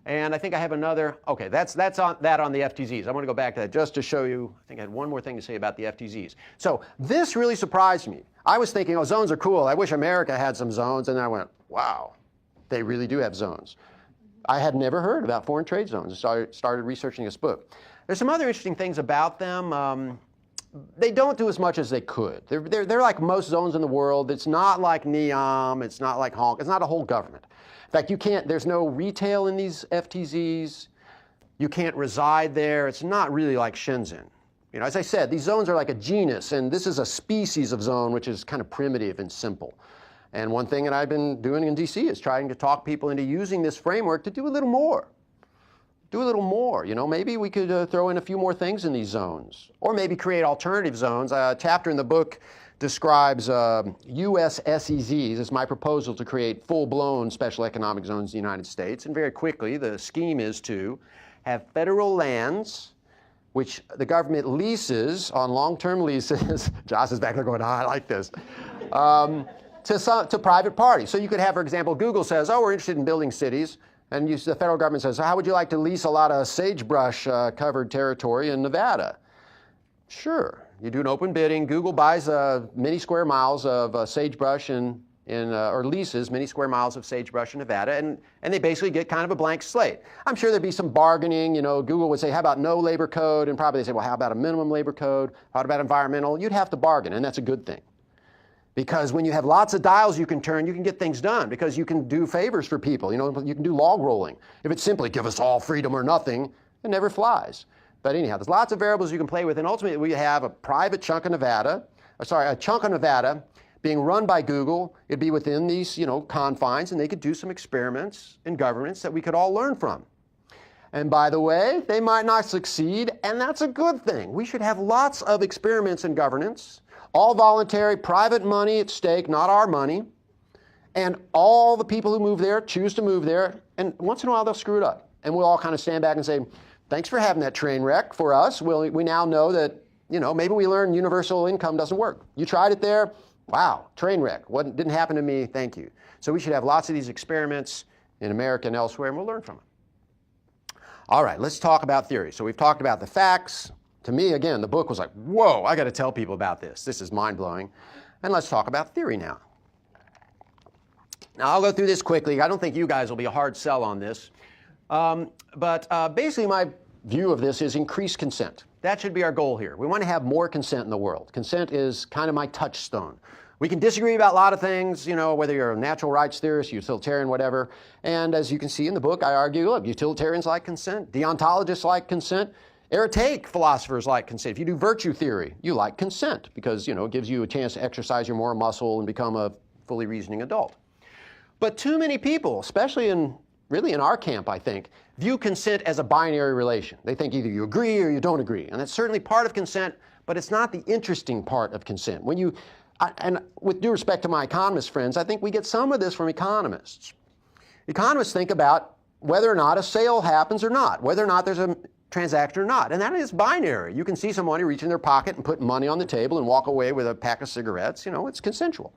And I think I have another, okay, that's on the FTZs. I want to go back to that just to show you, I think I had one more thing to say about the FTZs. So this really surprised me. I was thinking, oh, zones are cool. I wish America had some zones. And then I went, wow, they really do have zones. I had never heard about foreign trade zones. I started researching this book. There's some other interesting things about them. They don't do as much as they could. They're like most zones in the world. It's not like NEOM. It's not like Hong Kong. It's not a whole government. In fact, there's no retail in these FTZs. You can't reside there. It's not really like Shenzhen. You know, as I said, these zones are like a genus, and this is a species of zone, which is kind of primitive and simple. And one thing that I've been doing in DC is trying to talk people into using this framework to do a little more. Do a little more. You know, maybe we could throw in a few more things in these zones, or maybe create alternative zones. A chapter in the book describes U.S. SEZs as my proposal to create full-blown special economic zones in the United States. And very quickly, the scheme is to have federal lands, which the government leases on long-term leases. Josh is back there going, I like this. To private parties. So you could have, for example, Google says, oh, we're interested in building cities. And the federal government says, how would you like to lease a lot of sagebrush covered territory in Nevada? Sure. You do an open bidding. Google buys many square miles of sagebrush or leases many square miles of sagebrush in Nevada, and they basically get kind of a blank slate. I'm sure there'd be some bargaining. You know, Google would say, how about no labor code? And probably they say, well, how about a minimum labor code? How about environmental? You'd have to bargain, and that's a good thing. Because when you have lots of dials you can turn, you can get things done, because you can do favors for people. You know, you can do log rolling. If it's simply give us all freedom or nothing, it never flies. But anyhow, there's lots of variables you can play with, and ultimately we have a private chunk of Nevada, a chunk of Nevada being run by Google. It'd be within these, you know, confines, and they could do some experiments in governance that we could all learn from. And by the way, they might not succeed, and that's a good thing. We should have lots of experiments in governance, all voluntary, private money at stake, not our money, and all the people who move there choose to move there, and once in a while they'll screw it up. And we'll all kind of stand back and say, thanks for having that train wreck for us. We now know that, you know, maybe we learned universal income doesn't work. You tried it there. Wow, train wreck. Didn't happen to me. Thank you. So we should have lots of these experiments in America and elsewhere, and we'll learn from them. All right, let's talk about theory. So we've talked about the facts. To me, again, the book was like, whoa, I got to tell people about this. This is mind-blowing. And let's talk about theory now. Now, I'll go through this quickly. I don't think you guys will be a hard sell on this. But basically, my view of this is increased consent. That should be our goal here. We want to have more consent in the world. Consent is kind of my touchstone. We can disagree about a lot of things, you know, whether you're a natural rights theorist, utilitarian, whatever. And as you can see in the book, I argue, look, utilitarians like consent, deontologists like consent, erotic philosophers like consent. If you do virtue theory, you like consent because, you know, it gives you a chance to exercise your moral muscle and become a fully reasoning adult. But too many people, especially really in our camp, I think, view consent as a binary relation. They think either you agree or you don't agree. And that's certainly part of consent, but it's not the interesting part of consent. And with due respect to my economist friends, I think we get some of this from economists. Economists think about whether or not a sale happens or not, whether or not there's a transaction or not. And that is binary. You can see somebody reach in their pocket and put money on the table and walk away with a pack of cigarettes. You know, it's consensual.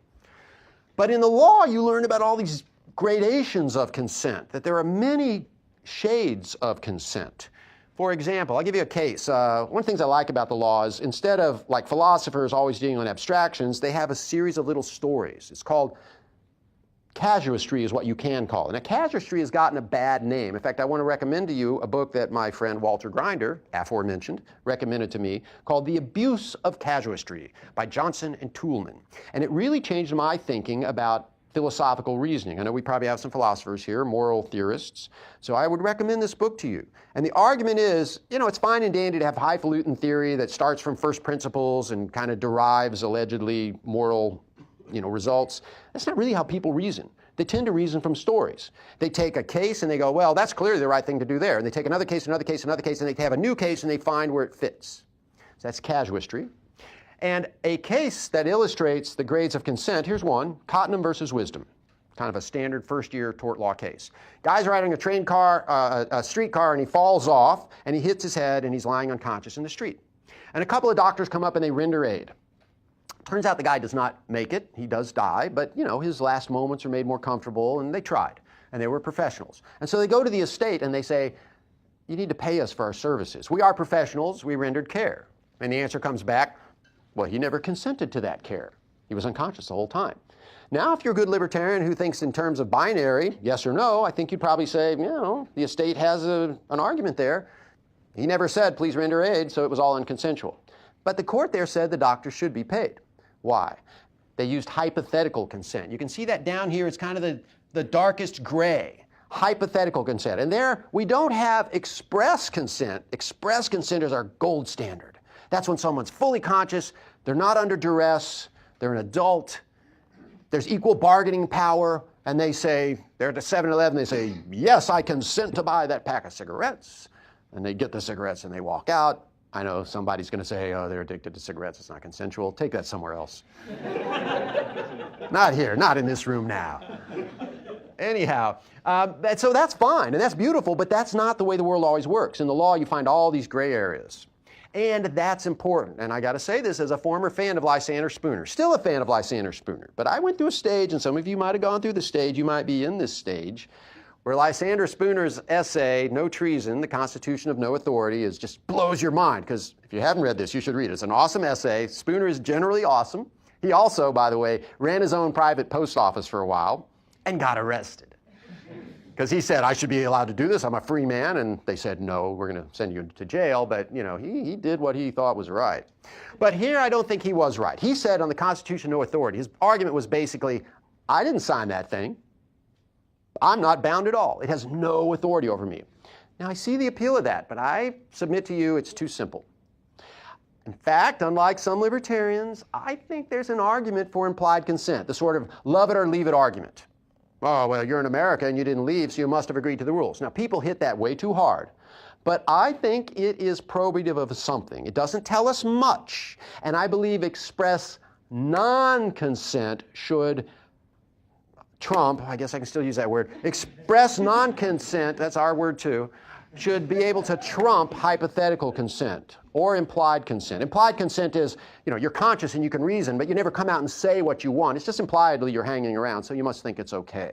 But in the law, you learn about all these gradations of consent, that there are many shades of consent. For example, I'll give you a case. One of the things I like about the law is instead of like philosophers always dealing on abstractions, they have a series of little stories. It's called Casuistry is what you can call it. Now, casuistry has gotten a bad name. In fact, I want to recommend to you a book that my friend Walter Grinder, aforementioned, recommended to me called The Abuse of Casuistry by Johnson and Toulmin. And it really changed my thinking about philosophical reasoning. I know we probably have some philosophers here, moral theorists, so I would recommend this book to you. And the argument is, it's fine and dandy to have highfalutin theory that starts from first principles and kind of derives allegedly moral results. That's not really how people reason. They tend to reason from stories. They take a case and they go, well, that's clearly the right thing to do there. And they take another case, another case, another case, and they have a new case and they find where it fits. So that's casuistry. And a case that illustrates the grades of consent, here's one, Cottenham versus Wisdom. Kind of a standard first-year tort law case. Guy's riding a streetcar, and he falls off, and he hits his head, and he's lying unconscious in the street. And a couple of doctors come up and they render aid. Turns out the guy does not make it. He does die, but his last moments are made more comfortable, and they tried, and they were professionals. And so they go to the estate and they say, you need to pay us for our services. We are professionals. We rendered care. And the answer comes back, well, he never consented to that care. He was unconscious the whole time. Now, if you're a good libertarian who thinks in terms of binary, yes or no, I think you'd probably say, the estate has an argument there. He never said, please render aid, so it was all unconsensual. But the court there said the doctor should be paid. Why? They used hypothetical consent. You can see that down here. It's kind of the darkest gray. Hypothetical consent. And there, we don't have express consent. Express consent is our gold standard. That's when someone's fully conscious, they're not under duress, they're an adult, there's equal bargaining power, and they say, they're at the 7-Eleven, they say, yes, I consent to buy that pack of cigarettes. And they get the cigarettes and they walk out. I know somebody's going to say, oh, they're addicted to cigarettes, it's not consensual. Take that somewhere else. Not here, not in this room now. Anyhow, so that's fine, and that's beautiful, but that's not the way the world always works. In the law, you find all these gray areas. And that's important. And I got to say this as a former fan of Lysander Spooner. Still a fan of Lysander Spooner. But I went through a stage, and some of you might have gone through the stage, you might be in this stage, where Lysander Spooner's essay, No Treason, The Constitution of No Authority, just blows your mind. Because if you haven't read this, you should read it. It's an awesome essay. Spooner is generally awesome. He also, by the way, ran his own private post office for a while and got arrested. Because he said, I should be allowed to do this, I'm a free man, and they said, no, we're going to send you to jail, but he did what he thought was right. But here I don't think he was right. He said on the Constitution, no authority. His argument was basically, I didn't sign that thing. I'm not bound at all. It has no authority over me. Now I see the appeal of that, but I submit to you it's too simple. In fact, unlike some libertarians, I think there's an argument for implied consent, the sort of love it or leave it argument. Oh, well, you're in America and you didn't leave, so you must have agreed to the rules. Now, people hit that way too hard. But I think it is probative of something. It doesn't tell us much. And I believe express non-consent should trump, I guess I can still use that word, express non-consent, that's our word too, should be able to trump hypothetical consent or implied consent. Implied consent is, you're conscious and you can reason, but you never come out and say what you want. It's just impliedly you're hanging around, so you must think it's okay.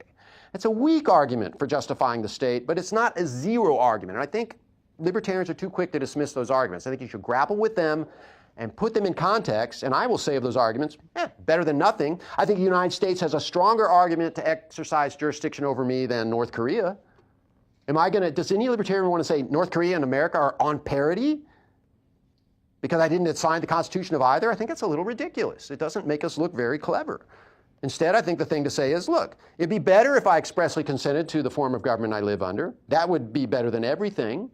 It's a weak argument for justifying the state, but it's not a zero argument. And I think libertarians are too quick to dismiss those arguments. I think you should grapple with them and put them in context, and I will say of those arguments, better than nothing. I think the United States has a stronger argument to exercise jurisdiction over me than North Korea. Does any libertarian want to say North Korea and America are on parity because I didn't sign the Constitution of either? I think it's a little ridiculous. It doesn't make us look very clever. Instead, I think the thing to say is, look, it'd be better if I expressly consented to the form of government I live under. That would be better than everything.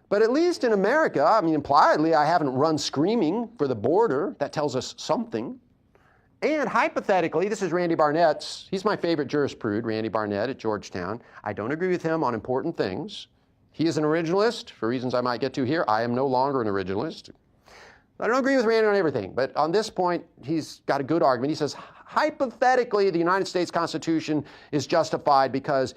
But at least in America, impliedly, I haven't run screaming for the border. That tells us something. And hypothetically, this is Randy Barnett's, he's my favorite jurisprudent, Randy Barnett at Georgetown. I don't agree with him on important things. He is an originalist, for reasons I might get to here. I am no longer an originalist. I don't agree with Randy on everything, but on this point, he's got a good argument. He says, hypothetically, the United States Constitution is justified because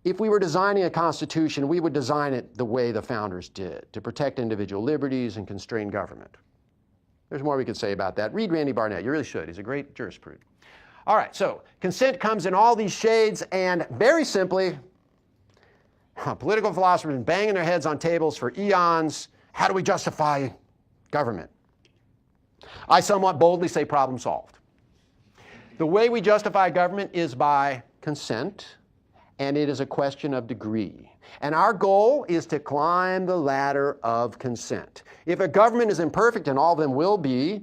if we were designing a constitution, we would design it the way the founders did, to protect individual liberties and constrain government. There's more we could say about that. Read Randy Barnett. You really should. He's a great jurisprudent. All right, so consent comes in all these shades, and very simply, political philosophers have been banging their heads on tables for eons. How do we justify government? I somewhat boldly say problem solved. The way we justify government is by consent, and it is a question of degree. And our goal is to climb the ladder of consent. If a government is imperfect, and all of them will be,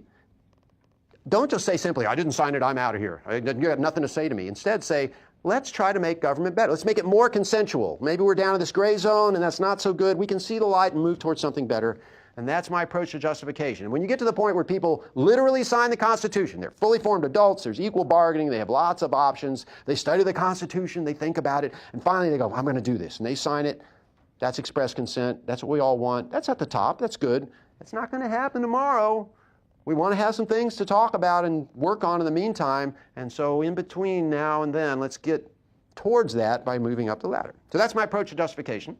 don't just say simply, I didn't sign it, I'm out of here. You have nothing to say to me. Instead say, let's try to make government better. Let's make it more consensual. Maybe we're down in this gray zone and that's not so good. We can see the light and move towards something better. And that's my approach to justification. And when you get to the point where people literally sign the Constitution, they're fully formed adults, there's equal bargaining, they have lots of options, they study the Constitution, they think about it, and finally they go, I'm going to do this. And they sign it. That's express consent. That's what we all want. That's at the top. That's good. It's not going to happen tomorrow. We want to have some things to talk about and work on in the meantime. And so in between now and then, let's get towards that by moving up the ladder. So that's my approach to justification.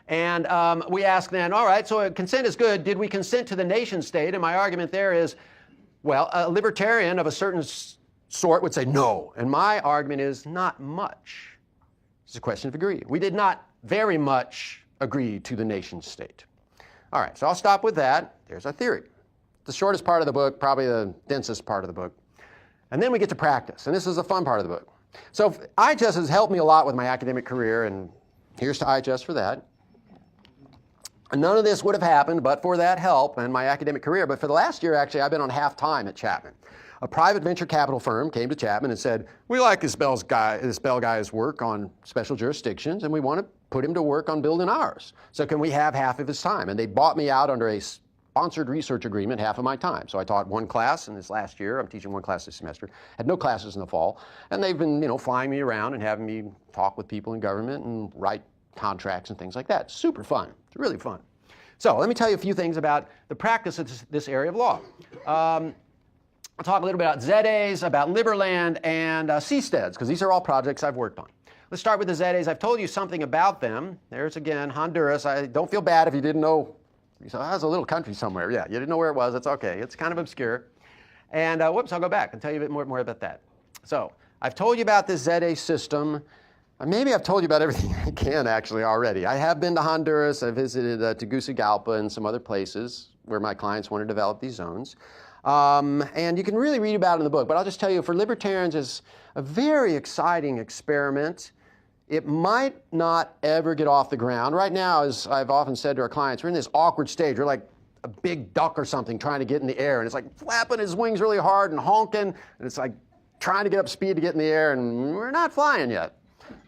And we ask then, all right, so consent is good. Did we consent to the nation state? And my argument there is, well, a libertarian of a certain sort would say no. And my argument is not much. It's a question of degree. We did not very much agree to the nation state. All right, so I'll stop with that. There's our theory. The shortest part of the book, probably the densest part of the book. And then we get to practice, and this is the fun part of the book. So IHS has helped me a lot with my academic career, and here's to IHS for that. And none of this would have happened but for that help and my academic career. But for the last year, actually, I've been on half-time at Chapman. A private venture capital firm came to Chapman and said, we like this Bell guy's work on special jurisdictions, and we want to put him to work on building ours. So can we have half of his time? And they bought me out under a sponsored research agreement half of my time. So I taught one class in this last year. I'm teaching one class this semester. Had no classes in the fall. And they've been, flying me around and having me talk with people in government and write contracts and things like that. Super fun. It's really fun. So let me tell you a few things about the practice of this area of law. I'll talk a little bit about ZAs, about Liberland, and CSTEDs, because these are all projects I've worked on. Let's start with the ZAs. I've told you something about them. There's, again, Honduras. I don't feel bad if you didn't know. You said, that's a little country somewhere. Yeah, you didn't know where it was. It's okay. It's kind of obscure. And whoops, I'll go back and tell you a bit more about that. So I've told you about this ZA system. Maybe I've told you about everything I can, actually, already. I have been to Honduras. I visited Tegucigalpa and some other places where my clients want to develop these zones. And you can really read about it in the book. But I'll just tell you, for libertarians, it's a very exciting experiment. It might not ever get off the ground. Right now, as I've often said to our clients, we're in this awkward stage. We're like a big duck or something trying to get in the air. And it's like flapping his wings really hard and honking. And it's like trying to get up speed to get in the air. And we're not flying yet.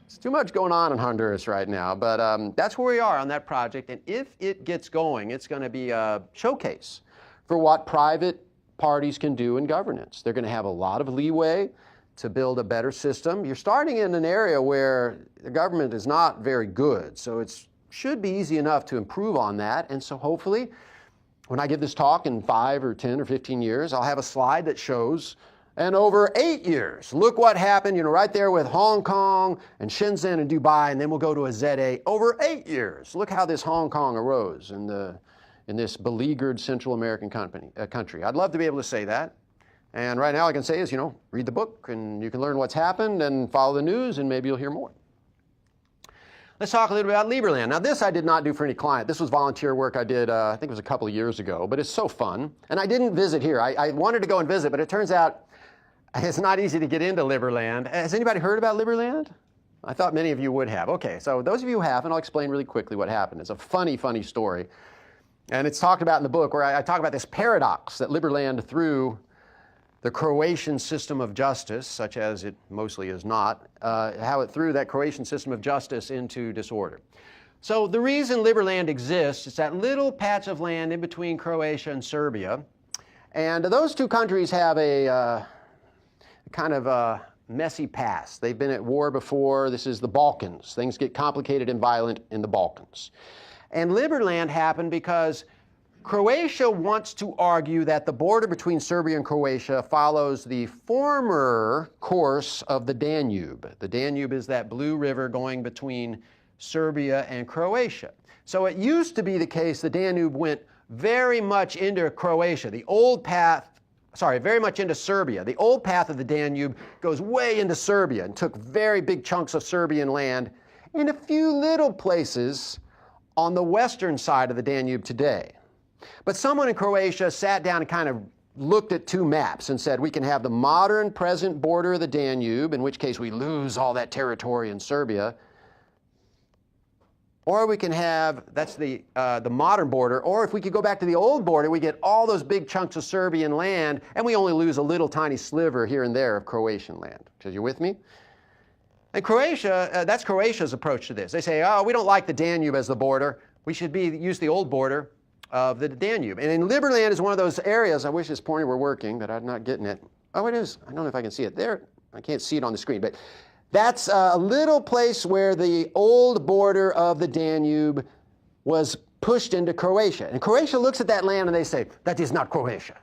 There's too much going on in Honduras right now. But that's where we are on that project. And if it gets going, it's going to be a showcase for what private parties can do in governance. They're going to have a lot of leeway to build a better system. You're starting in an area where the government is not very good, so it should be easy enough to improve on that. And so hopefully, when I give this talk in 5 or 10 or 15 years, I'll have a slide that shows, and over 8 years, look what happened, right there with Hong Kong and Shenzhen and Dubai, and then we'll go to a ZA. Over 8 years, look how this Hong Kong arose in this beleaguered Central American country. I'd love to be able to say that. And right now all I can say is, read the book and you can learn what's happened and follow the news and maybe you'll hear more. Let's talk a little bit about Liberland. Now this I did not do for any client. This was volunteer work I did, I think it was a couple of years ago, but it's so fun. And I didn't visit here. I wanted to go and visit, but it turns out it's not easy to get into Liberland. Has anybody heard about Liberland? I thought many of you would have. Okay, so those of you who haven't, I'll explain really quickly what happened. It's a funny, funny story. And it's talked about in the book where I talk about this paradox that Liberland threw the Croatian system of justice, such as it mostly is not, how it threw that Croatian system of justice into disorder. So the reason Liberland exists is that little patch of land in between Croatia and Serbia. And those two countries have a kind of a messy past. They've been at war before. This is the Balkans. Things get complicated and violent in the Balkans. And Liberland happened because Croatia wants to argue that the border between Serbia and Croatia follows the former course of the Danube. The Danube is that blue river going between Serbia and Croatia. So it used to be the case the Danube went very much into Croatia. Very much into Serbia. The old path of the Danube goes way into Serbia and took very big chunks of Serbian land in a few little places on the western side of the Danube today. But someone in Croatia sat down and kind of looked at two maps and said we can have the modern present border of the Danube, in which case we lose all that territory in Serbia, or we can have, that's the modern border, or if we could go back to the old border, we get all those big chunks of Serbian land, and we only lose a little tiny sliver here and there of Croatian land. So you with me? And Croatia, that's Croatia's approach to this. They say, oh, we don't like the Danube as the border. We should use the old border of the Danube. And in Liberland is one of those areas, I wish this pointer were working, but I'm not getting it. Oh, it is. I don't know if I can see it there. I can't see it on the screen, but that's a little place where the old border of the Danube was pushed into Croatia. And Croatia looks at that land and they say, that is not Croatia.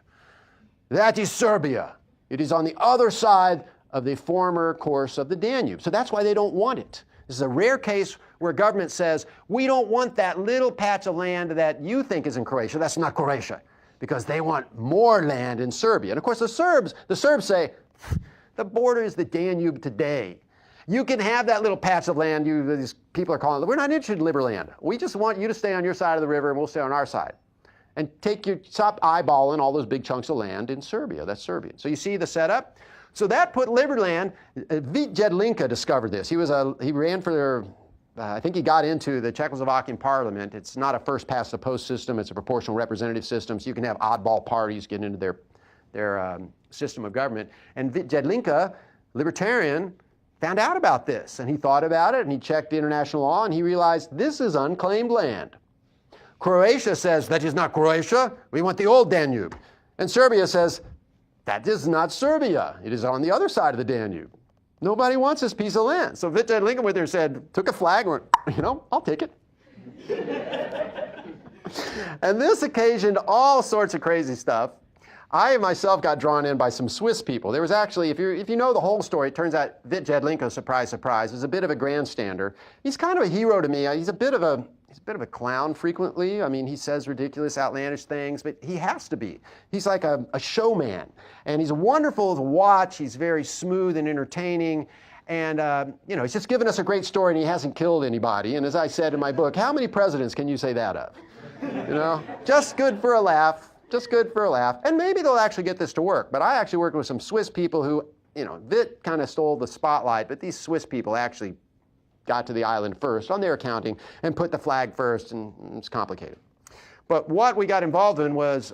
That is Serbia. It is on the other side of the former course of the Danube. So that's why they don't want it. This is a rare case where government says, we don't want that little patch of land that you think is in Croatia. That's not Croatia, because they want more land in Serbia. And of course, the Serbs say, the border is the Danube today. You can have that little patch of land these people are calling it. We're not interested in Liberland. We just want you to stay on your side of the river and we'll stay on our side. And stop eyeballing all those big chunks of land in Serbia. That's Serbian. So you see the setup? So that put Liberland, Vít Jedlinka discovered this. He ran for I think he got into the Czechoslovakian parliament. It's not a first past the post system, it's a proportional representative system, so you can have oddball parties get into their system of government. And Vít Jedlinka, libertarian, found out about this, and he thought about it, and he checked international law, and he realized this is unclaimed land. Croatia says, that is not Croatia, we want the old Danube. And Serbia says, that is not Serbia. It is on the other side of the Danube. Nobody wants this piece of land. So Vít Jedlinka went there and said, took a flag and went, I'll take it. And this occasioned all sorts of crazy stuff. I myself got drawn in by some Swiss people. There was actually, if you know the whole story, it turns out Vít Jedlinka, surprise, surprise, is a bit of a grandstander. He's kind of a hero to me. He's a bit of a clown frequently. I mean, he says ridiculous, outlandish things, but he has to be. He's like a showman, and he's wonderful to watch. He's very smooth and entertaining, and he's just given us a great story, and he hasn't killed anybody. And as I said in my book, how many presidents can you say that of? Just good for a laugh. Just good for a laugh. And maybe they'll actually get this to work. But I actually worked with some Swiss people who, Vít kind of stole the spotlight, but these Swiss people actually got to the island first on their accounting and put the flag first, and it's complicated. But what we got involved in was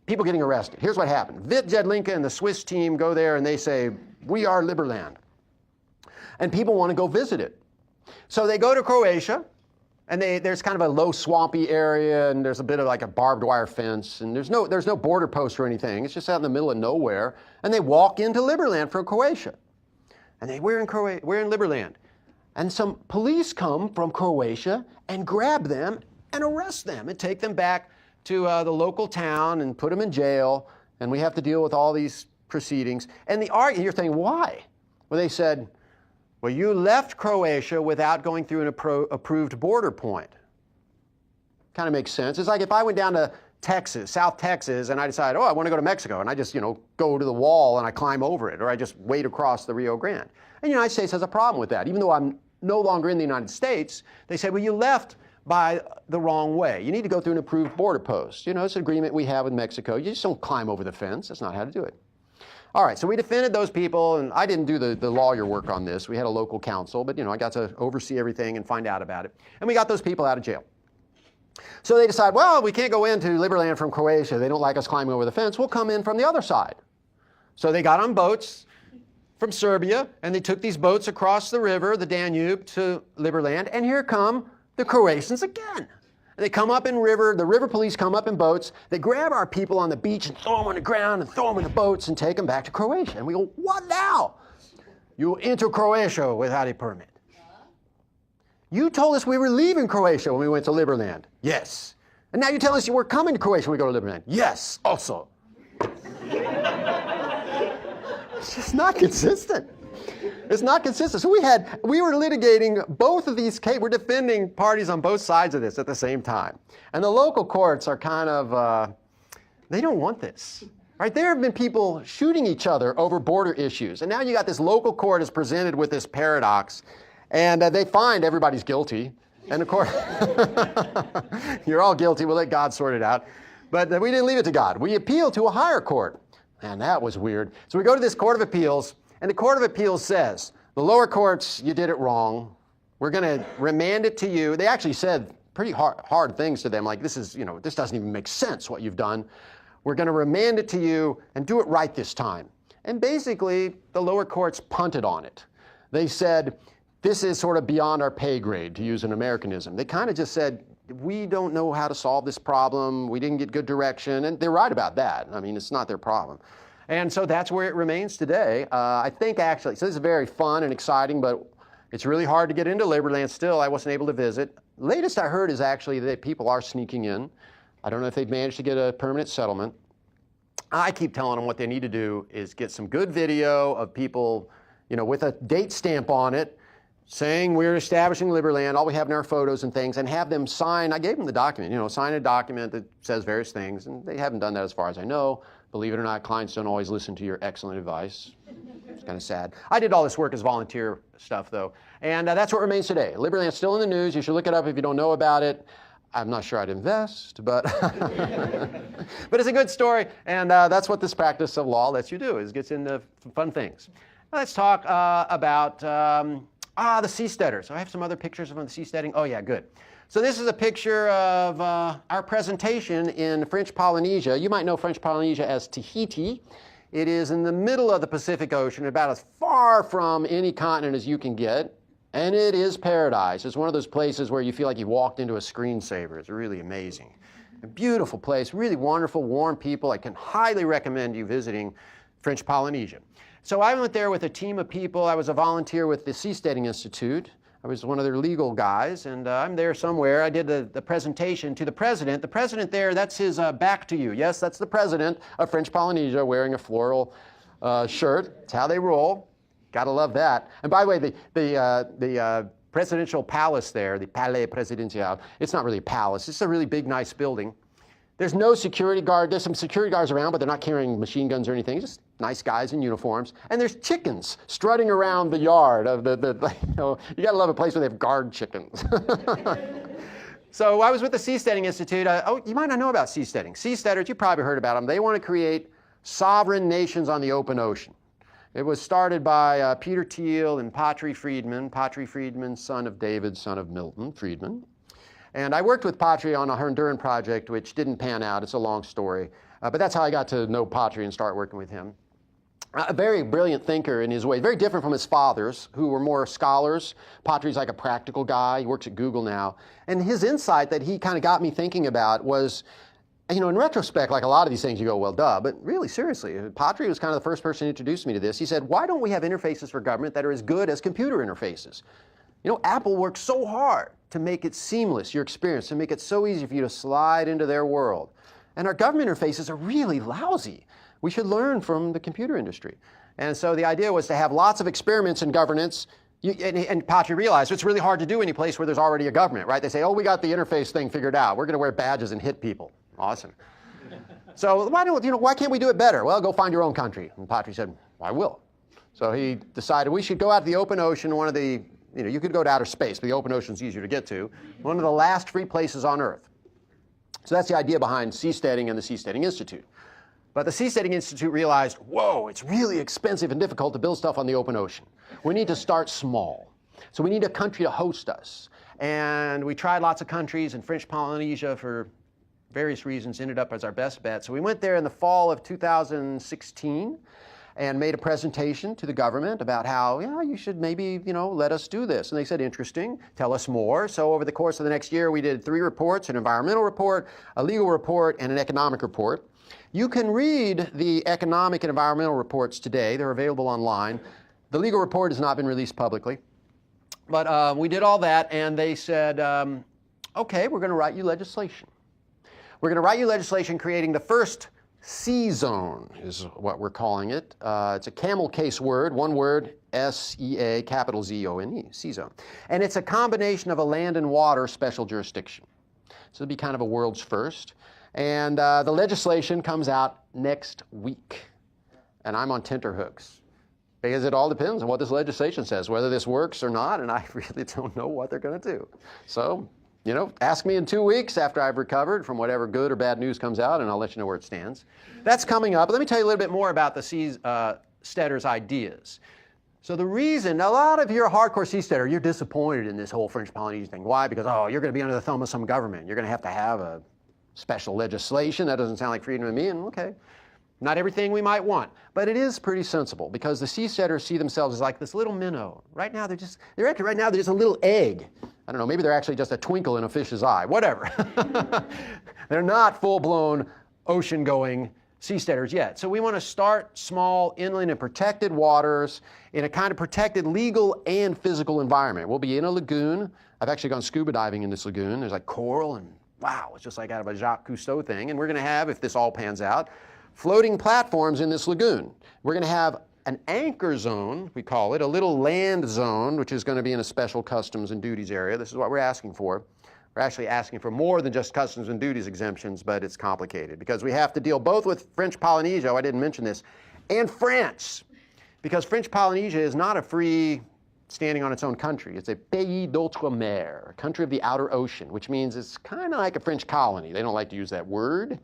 people getting arrested. Here's what happened. Vít Jedlinka and the Swiss team go there and they say, we are Liberland. And people want to go visit it. So they go to Croatia, and there's kind of a low swampy area, and there's a bit of like a barbed wire fence, and there's no border post or anything. It's just out in the middle of nowhere. And they walk into Liberland from Croatia. And we're in Liberland. And some police come from Croatia and grab them and arrest them and take them back to the local town and put them in jail. And we have to deal with all these proceedings. And you're thinking, why? Well, they said, well, you left Croatia without going through an approved border point. Kind of makes sense. It's like if I went down to Texas, South Texas, and I decide, I want to go to Mexico, and I just, go to the wall and I climb over it, or I just wade across the Rio Grande. And the United States has a problem with that. Even though I'm no longer in the United States, they say, well, you left by the wrong way. You need to go through an approved border post. It's an agreement we have with Mexico. You just don't climb over the fence. That's not how to do it. All right, so we defended those people, and I didn't do the lawyer work on this. We had a local counsel, but I got to oversee everything and find out about it. And we got those people out of jail. So they decide, well, we can't go into Liberland from Croatia. They don't like us climbing over the fence. We'll come in from the other side. So they got on boats from Serbia, and they took these boats across the river, the Danube, to Liberland, and here come the Croatians again. They come up in river, the river police come up in boats, they grab our people on the beach and throw them on the ground and throw them in the boats and take them back to Croatia. And we go, what now? You enter Croatia without a permit. You told us we were leaving Croatia when we went to Liberland. Yes. And now you tell us you were coming to Croatia when we go to Liberland. Yes, also. It's just not consistent. It's not consistent. So we were litigating both of these cases. We're defending parties on both sides of this at the same time. And the local courts are kind of, they don't want this. Right? There have been people shooting each other over border issues. And now you got this local court is presented with this paradox. And they find everybody's guilty. And of course, you're all guilty. We'll let God sort it out. But we didn't leave it to God. We appealed to a higher court. And that was weird. So we go to this Court of Appeals, and the Court of Appeals says, the lower courts, you did it wrong. We're going to remand it to you. They actually said pretty hard things to them, like this doesn't even make sense what you've done. We're going to remand it to you and do it right this time. And basically, the lower courts punted on it. They said, this is sort of beyond our pay grade, to use an Americanism. They kind of just said, we don't know how to solve this problem. We didn't get good direction. And they're right about that. I mean, it's not their problem. And so that's where it remains today. I think actually, so this is very fun and exciting, but it's really hard to get into Liberland still. I wasn't able to visit. Latest I heard is actually that people are sneaking in. I don't know if they've managed to get a permanent settlement. I keep telling them what they need to do is get some good video of people, with a date stamp on it, saying we're establishing Liberland, all we have in our photos and things, and have them sign. I gave them the document, sign a document that says various things, and they haven't done that as far as I know. Believe it or not, clients don't always listen to your excellent advice. It's kind of sad. I did all this work as volunteer stuff, though, and that's what remains today. Liberland's still in the news. You should look it up if you don't know about it. I'm not sure I'd invest, but but it's a good story, and that's what this practice of law lets you do, is gets into fun things. Let's talk about the seasteader. So I have some other pictures of the seasteading. Oh yeah, good. So this is a picture of our presentation in French Polynesia. You might know French Polynesia as Tahiti. It is in the middle of the Pacific Ocean, about as far from any continent as you can get. And it is paradise. It's one of those places where you feel like you walked into a screensaver. It's really amazing. A beautiful place, really wonderful, warm people. I can highly recommend you visiting French Polynesia. So I went there with a team of people. I was a volunteer with the Seasteading Institute. I was one of their legal guys, and I'm there somewhere. I did the presentation to the president. The president there, that's his back to you. Yes, that's the president of French Polynesia wearing a floral shirt. It's how they roll. Gotta love that. And by the way, the presidential palace there, the Palais Presidential, it's not really a palace. It's a really big, nice building. There's no security guard. There's some security guards around, but they're not carrying machine guns or anything. Just nice guys in uniforms. And there's chickens strutting around the yard of you gotta love a place where they have guard chickens. So I was with the Seasteading Institute. You might not know about seasteading. Seasteaders, you probably heard about them. They want to create sovereign nations on the open ocean. It was started by Peter Thiel and Patry Friedman. Patry Friedman, son of David, son of Milton Friedman. And I worked with Patry on a Honduran project, which didn't pan out. It's a long story. But that's how I got to know Patry and start working with him. A very brilliant thinker in his way, very different from his fathers, who were more scholars. Patry's like a practical guy. He works at Google now. And his insight that he kind of got me thinking about was, in retrospect, like a lot of these things, you go, well, duh. But really, seriously, Patry was kind of the first person who introduced me to this. He said, why don't we have interfaces for government that are as good as computer interfaces? Apple works so hard to make it seamless, your experience, to make it so easy for you to slide into their world. And our government interfaces are really lousy. We should learn from the computer industry. And so the idea was to have lots of experiments in governance. And Patry realized it's really hard to do any place where there's already a government, right? They say, oh, we got the interface thing figured out. We're going to wear badges and hit people. Awesome. So why can't we do it better? Well, go find your own country. And Patry said, I will. So he decided we should go out to the open ocean, one of the, you could go to outer space, but the open ocean's easier to get to, one of the last free places on Earth. So that's the idea behind seasteading and the Seasteading Institute. But the Seasteading Institute realized, whoa, it's really expensive and difficult to build stuff on the open ocean. We need to start small. So we need a country to host us. And we tried lots of countries, and French Polynesia, for various reasons, ended up as our best bet. So we went there in the fall of 2016 and made a presentation to the government about how, you should maybe, let us do this. And they said, interesting, tell us more. So over the course of the next year, we did 3 reports, an environmental report, a legal report, and an economic report. You can read the economic and environmental reports today. They're available online. The legal report has not been released publicly. But we did all that, and they said, okay, we're going to write you legislation. We're going to write you legislation creating the first sea zone, is what we're calling it. It's a camel case word, one word, S-E-A, capital Z-O-N-E, sea zone. And it's a combination of a land and water special jurisdiction. So it'll be kind of a world's first. And the legislation comes out next week. And I'm on tenterhooks, because it all depends on what this legislation says, whether this works or not, and I really don't know what they're going to do. So You know, ask me in 2 weeks after I've recovered from whatever good or bad news comes out, and I'll let you know where it stands. That's coming up. Let me tell you a little bit more about the seasteaders' ideas. So the reason, a lot of you are hardcore seasteader, you're disappointed in this whole French Polynesian thing. Why? Because, oh, you're going to be under the thumb of some government. You're going to have a special legislation. That doesn't sound like freedom to me, and okay. Not everything we might want, but it is pretty sensible because the seasteaders see themselves as like this little minnow. Right now, they're just a little egg. I don't know, maybe they're actually just a twinkle in a fish's eye, whatever. They're not full-blown ocean-going seasteaders yet. So we want to start small, inland and protected waters in a kind of protected legal and physical environment. We'll be in a lagoon. I've actually gone scuba diving in this lagoon. There's like coral and wow, it's just like out of a Jacques Cousteau thing. And we're going to have, if this all pans out, floating platforms in this lagoon. We're going to have an anchor zone, we call it, a little land zone, which is going to be in a special customs and duties area. This is what we're asking for. We're actually asking for more than just customs and duties exemptions, but it's complicated because we have to deal both with French Polynesia, I didn't mention this, and France. Because French Polynesia is not a free standing on its own country. It's a pays d'outre-mer, a country of the outer ocean, which means it's kind of like a French colony. They don't like to use that word,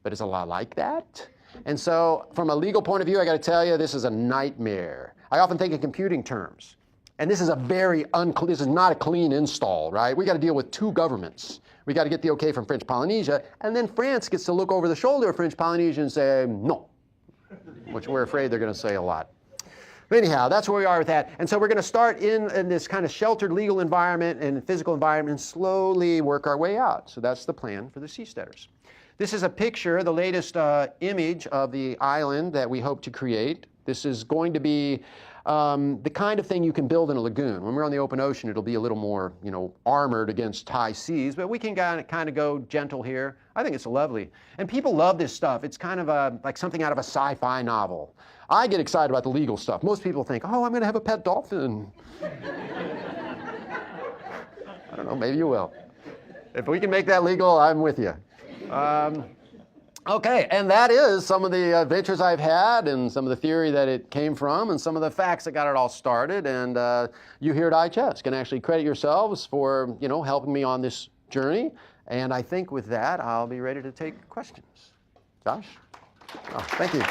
but it's a lot like that. And so from a legal point of view, I got to tell you, this is a nightmare. I often think in computing terms. And this is this is not a clean install, right? We got to deal with two governments. We got to get the okay from French Polynesia, and then France gets to look over the shoulder of French Polynesia and say, no, which we're afraid they're going to say a lot. But anyhow, that's where we are with that. And so we're going to start in this kind of sheltered legal environment and physical environment and slowly work our way out. So that's the plan for the seasteaders. This is a picture, the latest image of the island that we hope to create. This is going to be the kind of thing you can build in a lagoon. When we're on the open ocean, it'll be a little more, armored against high seas, but we can kind of go gentle here. I think it's lovely. And people love this stuff. It's kind of like something out of a sci-fi novel. I get excited about the legal stuff. Most people think, oh, I'm going to have a pet dolphin. I don't know, maybe you will. If we can make that legal, I'm with you. Okay, and that is some of the adventures I've had and some of the theory that it came from and some of the facts that got it all started. And you here at IHS can actually credit yourselves for, helping me on this journey. And I think with that, I'll be ready to take questions. Josh? Oh, thank you.